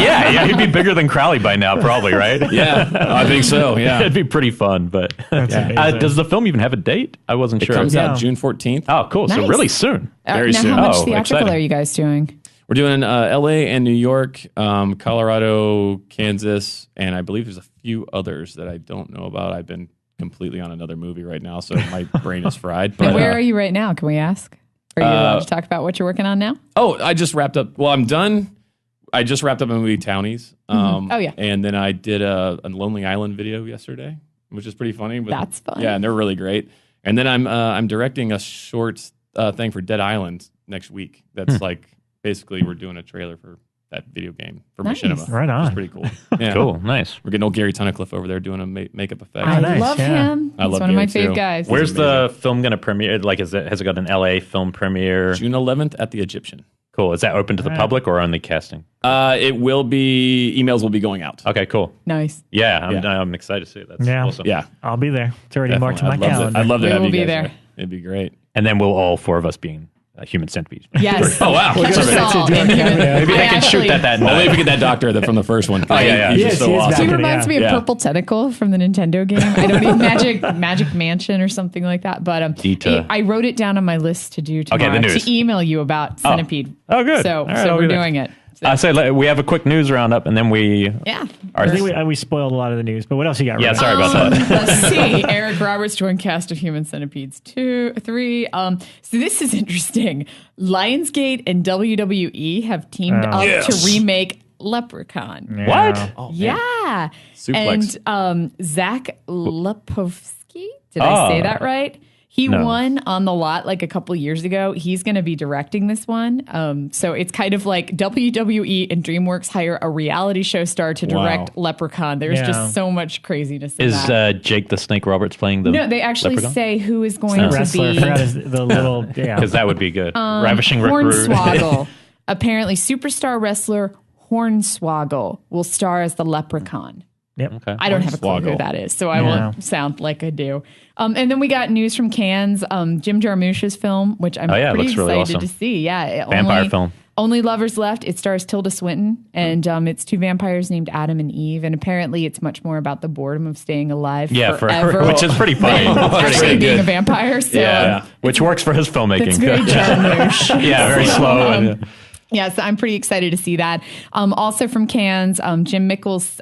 he'd be bigger than Crowley by now, probably, right? Yeah, I think so, yeah. It'd be pretty fun, but does the film even have a date? I wasn't sure. It comes out June 14th. Oh, cool. Nice. So really soon. Very soon. How much theatrical exciting. Are you guys doing? We're doing L.A. and New York, Colorado, Kansas, and I believe there's a few others that I don't know about. I've been completely on another movie right now, so my brain is fried. But where are you right now? Can we ask? Are you allowed to talk about what you're working on now? Oh, I just wrapped up. Well, I'm done. I just wrapped up a movie, Townies. Oh, yeah. And then I did a Lonely Island video yesterday, which is pretty funny. But That's fun. Yeah, and they're really great. And then I'm directing a short thing for Dead Island next week. That's like basically we're doing a trailer for that video game for Machinima. Right on. It's pretty cool. Yeah. Cool. Nice. We're getting old Gary Tunnicliffe over there doing a makeup effect. I nice, love yeah. him. I He's love one of my Gary, fave too. guys. Where's the film going to premiere? Like, has it got an LA film premiere? June 11th at the Egyptian. Cool. Is that open to the public or only casting? It will be, emails will be going out. Okay, cool. Nice. Yeah, I'm excited to see it. That's awesome. Yeah. I'll be there. It's already marked on my calendar. I'd love to We have will you be guys there. there. It'd be great. And then we'll all four of us being human centipedes. Yes. Oh, wow. Catch us Perfect. all in human. Maybe they can shoot that Only night. if we get that doctor from the first one. Oh, yeah. He's Yes, just so he is awesome. back. He reminds me of Yeah. Purple Tentacle from the Nintendo game. I don't even Magic Mansion or something like that. But Dita. I wrote it down on my list to do tomorrow the news. to email you about Centipede. Oh, good. So All right, I'll we're be there. doing it. So, I say we have a quick news roundup, and then we yeah. are. I think we spoiled a lot of the news, but what else you got? Yeah, Ryan? sorry about that. Let's see. Eric Roberts joined cast of Human Centipedes 2, 3. So this is interesting. Lionsgate and WWE have teamed up to remake Leprechaun. Yeah. What? Oh, man. Yeah. Suplex. And Zach Lepovsky, did I say that right? He won on the lot like a couple years ago. He's going to be directing this one. So it's kind of like WWE and DreamWorks hire a reality show star to direct Leprechaun. There's just so much craziness in Is that. Jake the Snake Roberts playing the No, they actually Leprechaun? say who is going The to wrestler. I be forgot the little. Yeah. Because that would be good. Ravishing Rick Rude. Hornswoggle. Apparently, superstar wrestler Hornswoggle will star as the Leprechaun. Yep. Okay. I don't have a clue who Hornswoggle. that is, so I won't sound like I do. And then we got news from Cannes, Jim Jarmusch's film, which I'm it pretty looks really excited awesome. to see. Yeah, Vampire film. Only Lovers Left. It stars Tilda Swinton, and it's two vampires named Adam and Eve. And apparently, it's much more about the boredom of staying alive Yeah, forever, which is pretty funny. than That's pretty actually being good. a vampire. So Yeah, which works for his filmmaking. it's very Jarmusch. Yeah, very slow. And, Yeah, so I'm pretty excited to see that. Also from Cannes, Jim Mickles,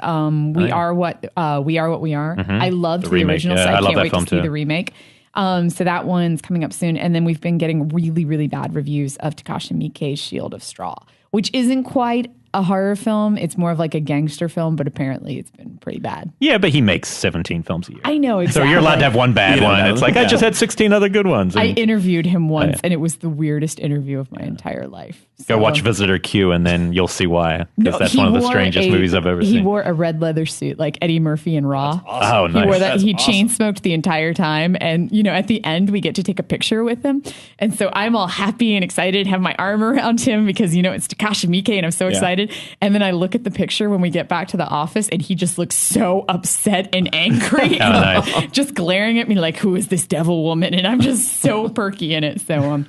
We Are What We Are. I loved the remake. original, Yeah, so I I love can't that wait film to see too. the remake. So that one's coming up soon. And then we've been getting really, really bad reviews of Takashi Miike's Shield of Straw, which isn't quite a horror film. It's more of like a gangster film, but apparently it's been pretty bad. yeah, but he makes 17 films a year. I know, exactly. So you're allowed to have one bad You don't one. know. It's like, I just had 16 other good ones. I And interviewed him once, and it was the weirdest interview of my entire life. go So, watch Visitor Q, and then you'll see why. Because that's he one of the wore strangest movies I've ever He seen. wore a red leather suit like Eddie Murphy in Raw. Oh, He wore nice. that. He chain smoked the entire time, and at the end we get to take a picture with him, and so I'm all happy and excited, have my arm around him because it's Takashi Miike, and I'm so excited. And then I look at the picture when we get back to the office, and he just looks so upset and angry, nice. just glaring at me like, "Who is this devil woman?" And I'm just so perky in it. So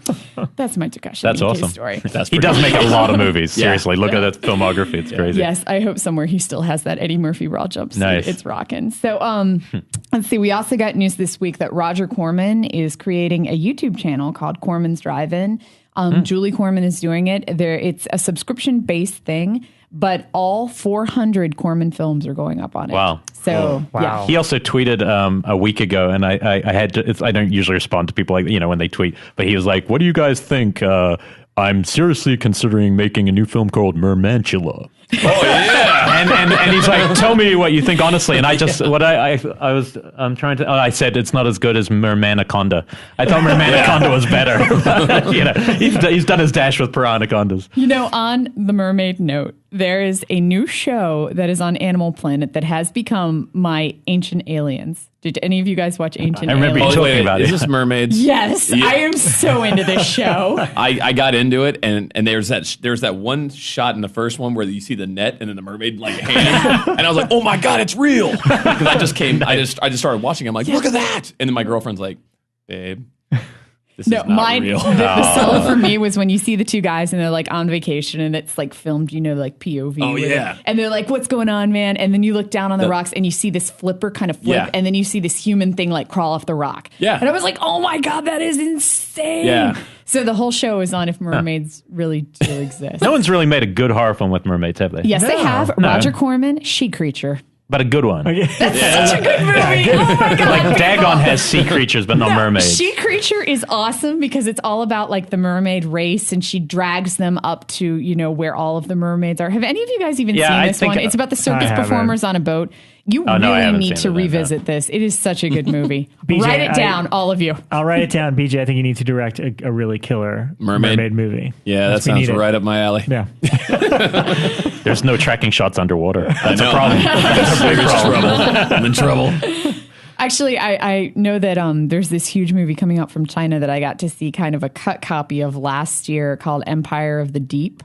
that's my Takashi That's Miike awesome. story. He does make a lot of movies. Seriously, look at that filmography. It's crazy. Yes, I hope somewhere he still has that Eddie Murphy raw jumpsuit. Nice. It's rocking. So let's see. We also got news this week that Roger Corman is creating a YouTube channel called Corman's Drive-In. Julie Corman is doing it. It's a subscription-based thing, but all 400 Corman films are going up on it. Wow. So, Wow. yeah. He also tweeted a week ago, and I had to, I don't usually respond to people like when they tweet, but he was like, "What do you guys think? I'm seriously considering making a new film called Mermantula." Oh, yeah. and he's like, "Tell me what you think honestly." And I just I'm trying to. I said it's not as good as Mermanaconda. I thought Mermanaconda was better. He's done his dash with Piranacondas. On the mermaid note, there is a new show that is on Animal Planet that has become my Ancient Aliens. Did any of you guys watch Ancient I remember you Aliens? talking about Is it. this mermaids? Yes, Yeah. I am so into this show. I got into it, and there's that one shot in the first one where you see the net and then the mermaid hand, and I was like, oh my god, it's real, because I just started watching. I'm like, look at that, and then my girlfriend's like, babe, this is not real. The sell for me was when you see the two guys and they're like on vacation and it's like filmed, like POV. Oh, with yeah. it. And they're like, what's going on, man? And then you look down on the rocks and you see this flipper kind of flip, Yeah. and then you see this human thing like crawl off the rock. Yeah. And I was like, oh my God, that is insane. Yeah. So the whole show is on if mermaids really do exist. No one's really made a good horror film with mermaids, have they? Yes, they have. No. Roger Corman, She Creature. But a good one. That's such a good movie. Oh my God. Like Dagon has sea creatures, but not mermaids. She Creature is awesome because it's all about like the mermaid race, and she drags them up to, you know, where all of the mermaids are. Have any of you guys even seen this one? It's about the circus performers on a boat. You really need to revisit this. It is such a good movie. BJ, write it down, all of you. I'll write it down. BJ, I think you need to direct a really killer mermaid movie. Yeah, that sounds right up my alley. Yeah. There's no tracking shots underwater. That's a problem. That's a big problem. I'm in trouble. Actually, I know that there's this huge movie coming out from China that I got to see kind of a cut copy of last year called Empire of the Deep.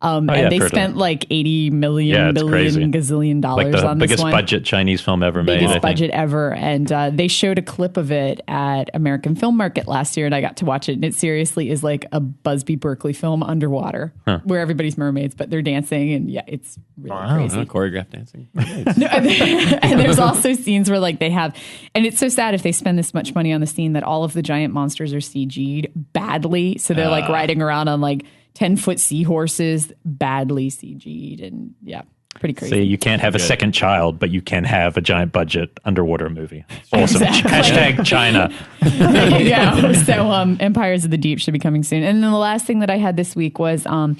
And they spent like $80 million, gazillion dollars on this one. Biggest budget Chinese film ever made. Biggest budget ever. And they showed a clip of it at American Film Market last year, and I got to watch it. And it seriously is like a Busby Berkeley film underwater, where everybody's mermaids, but they're dancing. And yeah, it's really crazy. Choreographed dancing. No, and there's also scenes where like they have, and it's so sad if they spend this much money on the scene that all of the giant monsters are CG'd badly. So they're like riding around on like 10-foot seahorses, badly CG'd, and yeah, pretty crazy. So you can't have a second child, but you can have a giant budget underwater movie. Awesome. Exactly. Hashtag China. There you go. So Empires of the Deep should be coming soon. And then the last thing that I had this week was Scott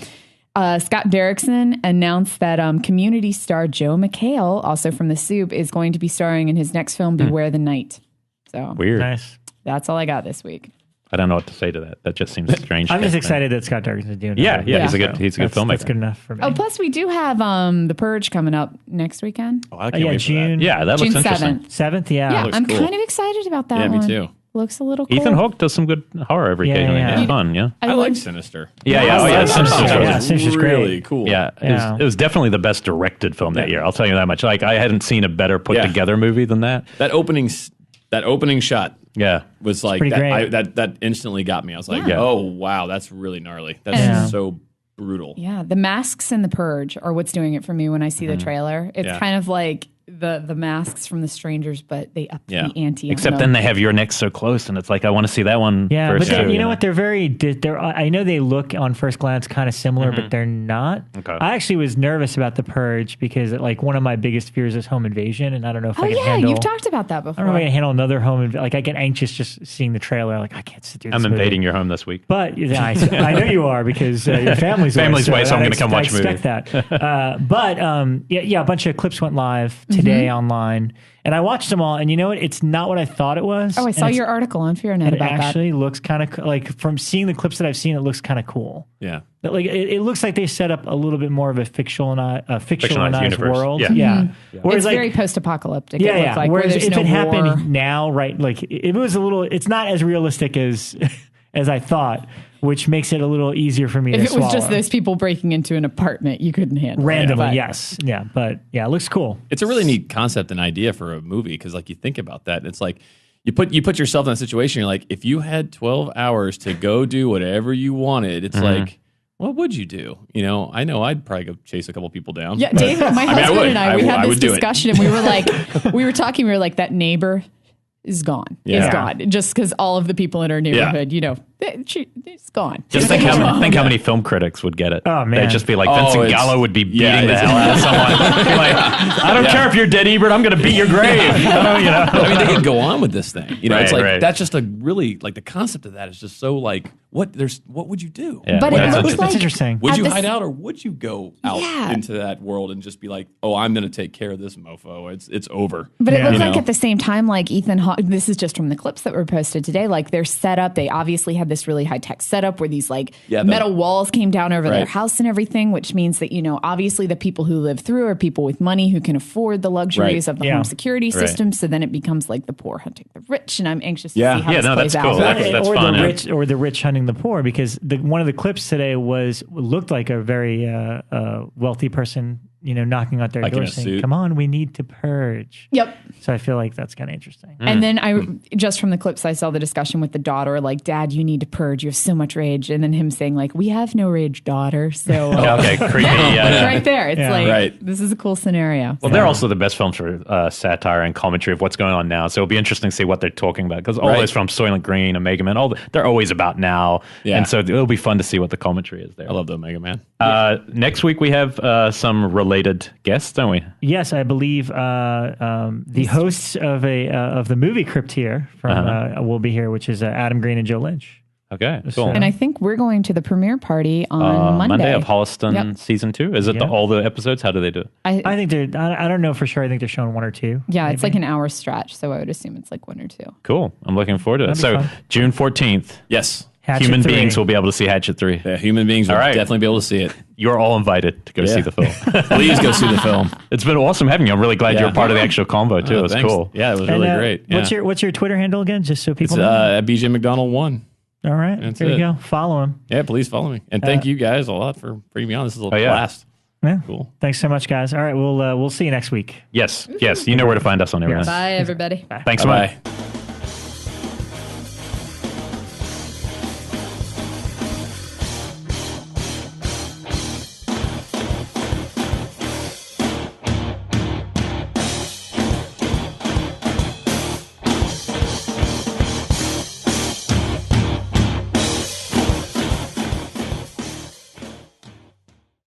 Derrickson announced that Community star Joe McHale, also from The Soup, is going to be starring in his next film, Beware the Night. So weird. Nice. That's all I got this week. I don't know what to say to that. That just seems strange. I'm just excited that Scott Derrickson is doing it. Yeah. He's a good filmmaker. That's good enough for me. Oh, plus we do have The Purge coming up next weekend. Oh, I can't wait June. Yeah, that looks interesting. 7th, yeah. Yeah, I'm cool. kind of excited about that one. Yeah, me too. Looks a little cool. Ethan Hawke does some good horror every occasionally. Yeah. It's fun, yeah. I like Sinister. Sinister's really cool. Yeah, it was definitely the best directed film that year. I'll tell you that much. Like, I hadn't seen a better put together movie than that. That opening shot. Yeah, was like that instantly got me. I was like, oh wow, that's really gnarly. That's so brutal. Yeah, the masks in The Purge are what's doing it for me when I see the trailer. It's kind of like the masks from The Strangers, but they up the ante. Except then they have Your Neck So Close, and it's like I want to see that one. Yeah, first but you know what? They're I know they look on first glance kind of similar, but they're not. Okay. I actually was nervous about The Purge because like one of my biggest fears is home invasion, and I don't know if I can handle. You've talked about that before. I don't know if I can handle another home like I get anxious just seeing the trailer. Like I can't sit through this movie. invading your home this week. But I know you are because your family's away, so I'm going to come watch a movie. I expect that. But a bunch of clips went live today online. And I watched them all, and you know what? It's not what I thought it was. Oh, I saw your article on FEARnet about that. It actually looks kind of like, from seeing the clips that I've seen, it looks kind of cool. Yeah. But like it looks like they set up a little bit more of a fictionalized world. Yeah. Mm-hmm. Whereas it's very post-apocalyptic. Yeah. Like, whereas if it happened war. now, right? Like it was it's not as realistic as I thought, which makes it a little easier for me to swallow. If it was just those people breaking into an apartment, you couldn't handle randomly, it. Yes. Yeah, but yeah, it looks cool. It's a really neat concept and idea for a movie because, like, you think about that. It's like you put yourself in a situation. You're like, if you had 12 hours to go do whatever you wanted, it's like, what would you do? You know I'd probably go chase a couple people down. Yeah, Dave, my husband and I, we had this discussion, and we were like, that neighbor is gone. Is gone. Just because all of the people in our neighborhood, it's gone. Just think how many film critics would get it. Oh, man. They'd just be like, Vincent Gallo would be beating the hell out of someone. Be like, I don't care if you're dead, Ebert, I'm going to beat your grave. I mean, they could go on with this thing. It's like, that's just a really, like, the concept of that is just so like, what would you do? Yeah. But it looks that's like interesting. Would you hide out, or would you go out into that world and just be like, oh, I'm going to take care of this mofo. It's over. But it looks like at the same time, like Ethan Hawke, this is just from the clips that were posted today, like they're set up, they obviously had this really high-tech setup where these like metal walls came down over their house and everything, which means that, obviously the people who live through are people with money who can afford the luxuries of the home security system. So then it becomes like the poor hunting the rich, and I'm anxious to see how this plays cool. out. That's fun. The rich hunting the poor, because one of the clips today looked like a very wealthy person, knocking on their door saying, "Come on, we need to purge." Yep. So I feel like that's kind of interesting. And then I just from the clips I saw the discussion with the daughter, like, "Dad, you need to purge. You have so much rage." And then him saying, like, "We have no rage, daughter." So okay, creepy. It's right there. It's this is a cool scenario. Well, they're also the best films for satire and commentary of what's going on now. So it'll be interesting to see what they're talking about, because all those from Soylent Green, Omega Man, they're always about now. And so it'll be fun to see what the commentary is there. I love the Omega Man. Next week we have some related related guests, don't we? Yes, I believe the hosts of the movie Crypt here will be here, which is Adam Green and Joe Lynch. Okay, cool. And I think we're going to the premiere party on Monday. Monday of Holliston season 2. Is it all the episodes? How do they do it? I think they're. I don't know for sure. I think they're showing 1 or 2. Yeah, maybe. It's like an hour stretch, so I would assume it's like 1 or 2. Cool. I'm looking forward to it. So fun. June 14th. Yes. Hatchet Human 3. beings will be able to see Hatchet 3. Yeah, human beings will definitely be able to see it. You're all invited to go see the film. Please go see the film. It's been awesome having you. I'm really glad you're part of the actual convo too. It was cool. Yeah, it was really great. Yeah. What's your Twitter handle again? Just so people know. At BJ McDonnell 1. All right. There you go. Follow him. Yeah, please follow me. And thank you guys a lot for bringing me on. This is a blast. Yeah. Cool. Thanks so much, guys. All right. We'll see you next week. Yes. You know where to find us on everything. Bye, everybody. Bye. Thanks so much.